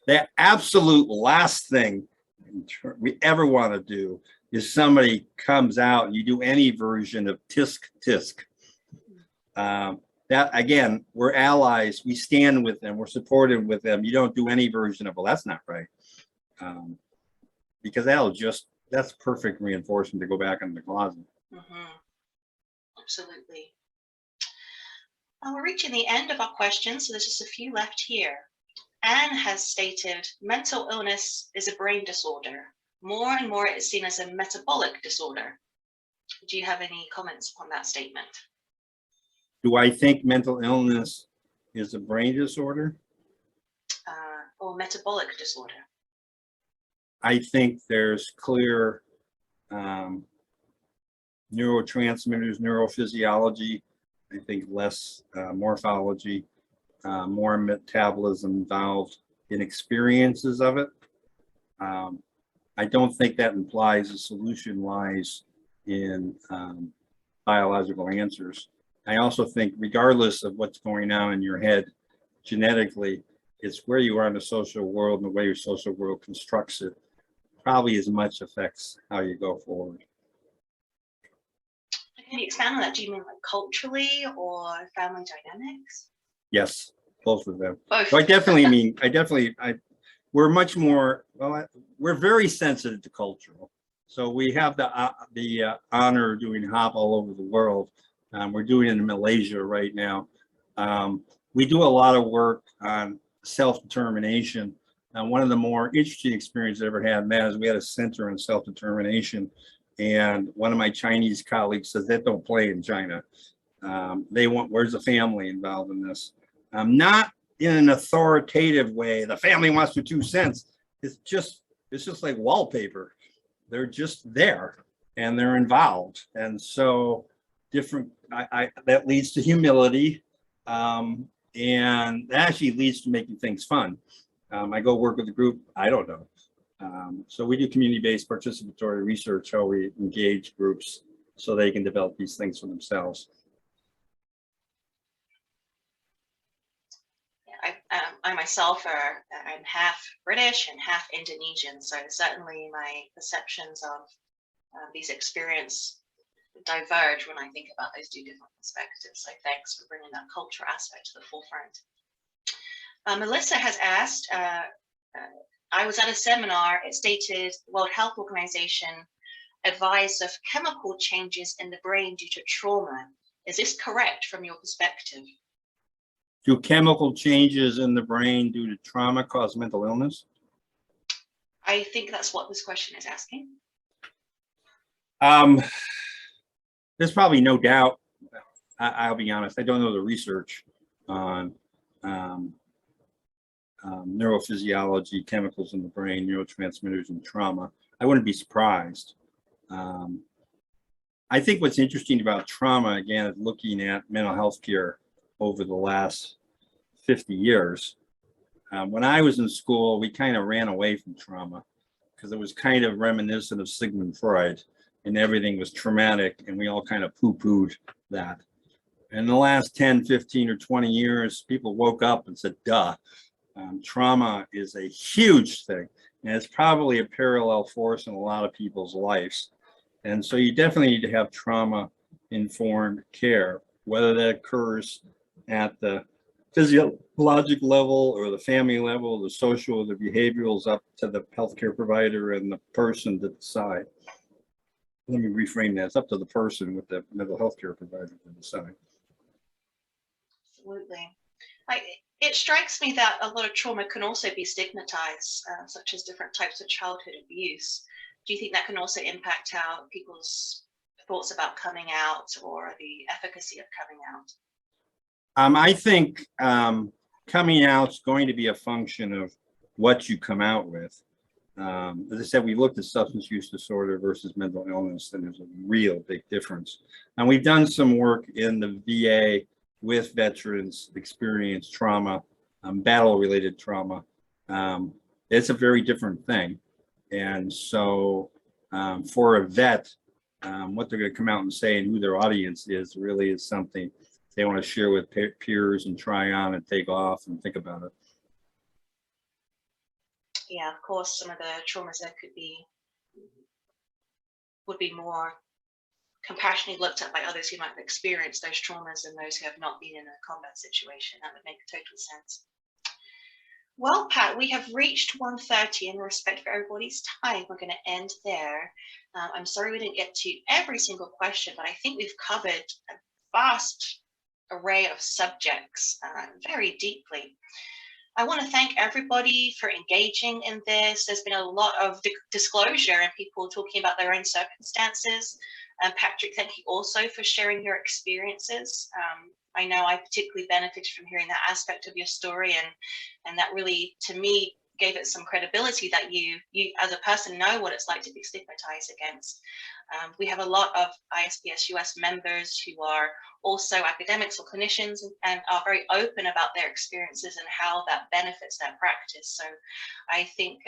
The absolute last thing we ever want to do is somebody comes out and you do any version of tisk tisk. That, again, we're allies, we stand with them, we're supportive with them. You don't do any version of, well, that's not right. Because that's perfect reinforcement to go back in the closet. Absolutely. We're reaching the end of our questions, so there's just a few left here. Anne has stated, mental illness is a brain disorder. More and more it is seen as a metabolic disorder. Do you have any comments on that statement? Do I think mental illness is a brain disorder? Or metabolic disorder? I think there's clear neurotransmitters, neurophysiology. I think less morphology, more metabolism involved in experiences of it. I don't think that implies a solution lies in biological answers. I also think regardless of what's going on in your head genetically, it's where you are in the social world and the way your social world constructs it probably as much affects how you go forward. Can you expand on that? Do you mean like culturally or family dynamics? Yes, both of them. Both. So we're much more, well, we're very sensitive to cultural. So we have the honor of doing HOP all over the world. We're doing it in Malaysia right now. We do a lot of work on self-determination. One of the more interesting experiences I ever had, Matt, is we had a center on self-determination. And one of my Chinese colleagues says that don't play in China. Where's the family involved in this? Not in an authoritative way. The family wants their 2 cents. It's just like wallpaper. They're just there and they're involved. And so that leads to humility. And that actually leads to making things fun. I go work with a group, I don't know. So we do community-based participatory research, how we engage groups so they can develop these things for themselves. I myself I'm half British and half Indonesian, so certainly my perceptions of these experiences diverge when I think about those two different perspectives. So thanks for bringing that cultural aspect to the forefront. Melissa has asked, I was at a seminar, it stated World Health Organization advised of chemical changes in the brain due to trauma. Is this correct from your perspective? Do chemical changes in the brain due to trauma cause mental illness? I think that's what this question is asking. There's probably no doubt. I'll be honest, I don't know the research on neurophysiology, chemicals in the brain, neurotransmitters, and trauma. I wouldn't be surprised. I think what's interesting about trauma, again, is looking at mental health care over the last 50 years. When I was in school, we kind of ran away from trauma because it was kind of reminiscent of Sigmund Freud, and everything was traumatic, and we all kind of poo-pooed that. In the last 10, 15, or 20 years, people woke up and said, duh, trauma is a huge thing, and it's probably a parallel force in a lot of people's lives. And so you definitely need to have trauma-informed care, whether that occurs at the physiologic level or the family level, the social, the behavioral is up to the healthcare provider and the person to decide. Let me reframe that. It's up to the person with the mental health care provider to decide. Absolutely. It strikes me that a lot of trauma can also be stigmatized, such as different types of childhood abuse. Do you think that can also impact how people's thoughts about coming out or the efficacy of coming out? I think coming out is going to be a function of what you come out with. As I said, we looked at substance use disorder versus mental illness, and there's a real big difference. And we've done some work in the VA with veterans experienced trauma, battle-related trauma. It's a very different thing. And so for a vet, what they're going to come out and say and who their audience is really is something they want to share with peers and try on and take off and think about it. Yeah, of course, some of the traumas that would be more compassionately looked at by others who might have experienced those traumas than those who have not been in a combat situation. That would make total sense. Well, Pat, we have reached 1:30 in respect for everybody's time. We're going to end there. I'm sorry we didn't get to every single question, but I think we've covered a vast array of subjects very deeply. I want to thank everybody for engaging in this. There's been a lot of disclosure and people talking about their own circumstances. Patrick, thank you also for sharing your experiences. I know I particularly benefited from hearing that aspect of your story, and that really, to me, gave it some credibility that you as a person know what it's like to be stigmatized against. We have a lot of ISPS-US members who are also academics or clinicians and are very open about their experiences and how that benefits their practice. So I think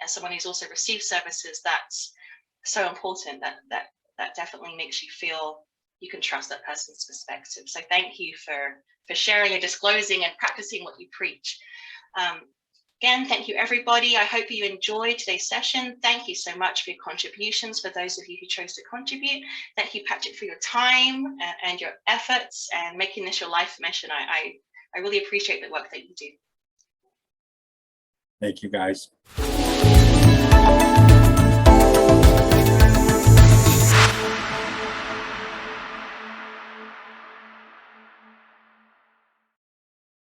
as someone who's also received services, that's so important, that definitely makes you feel you can trust that person's perspective. So thank you for sharing and disclosing and practicing what you preach. Again, thank you, everybody. I hope you enjoyed today's session. Thank you so much for your contributions, for those of you who chose to contribute. Thank you, Patrick, for your time and your efforts and making this your life mission. I really appreciate the work that you do. Thank you, guys.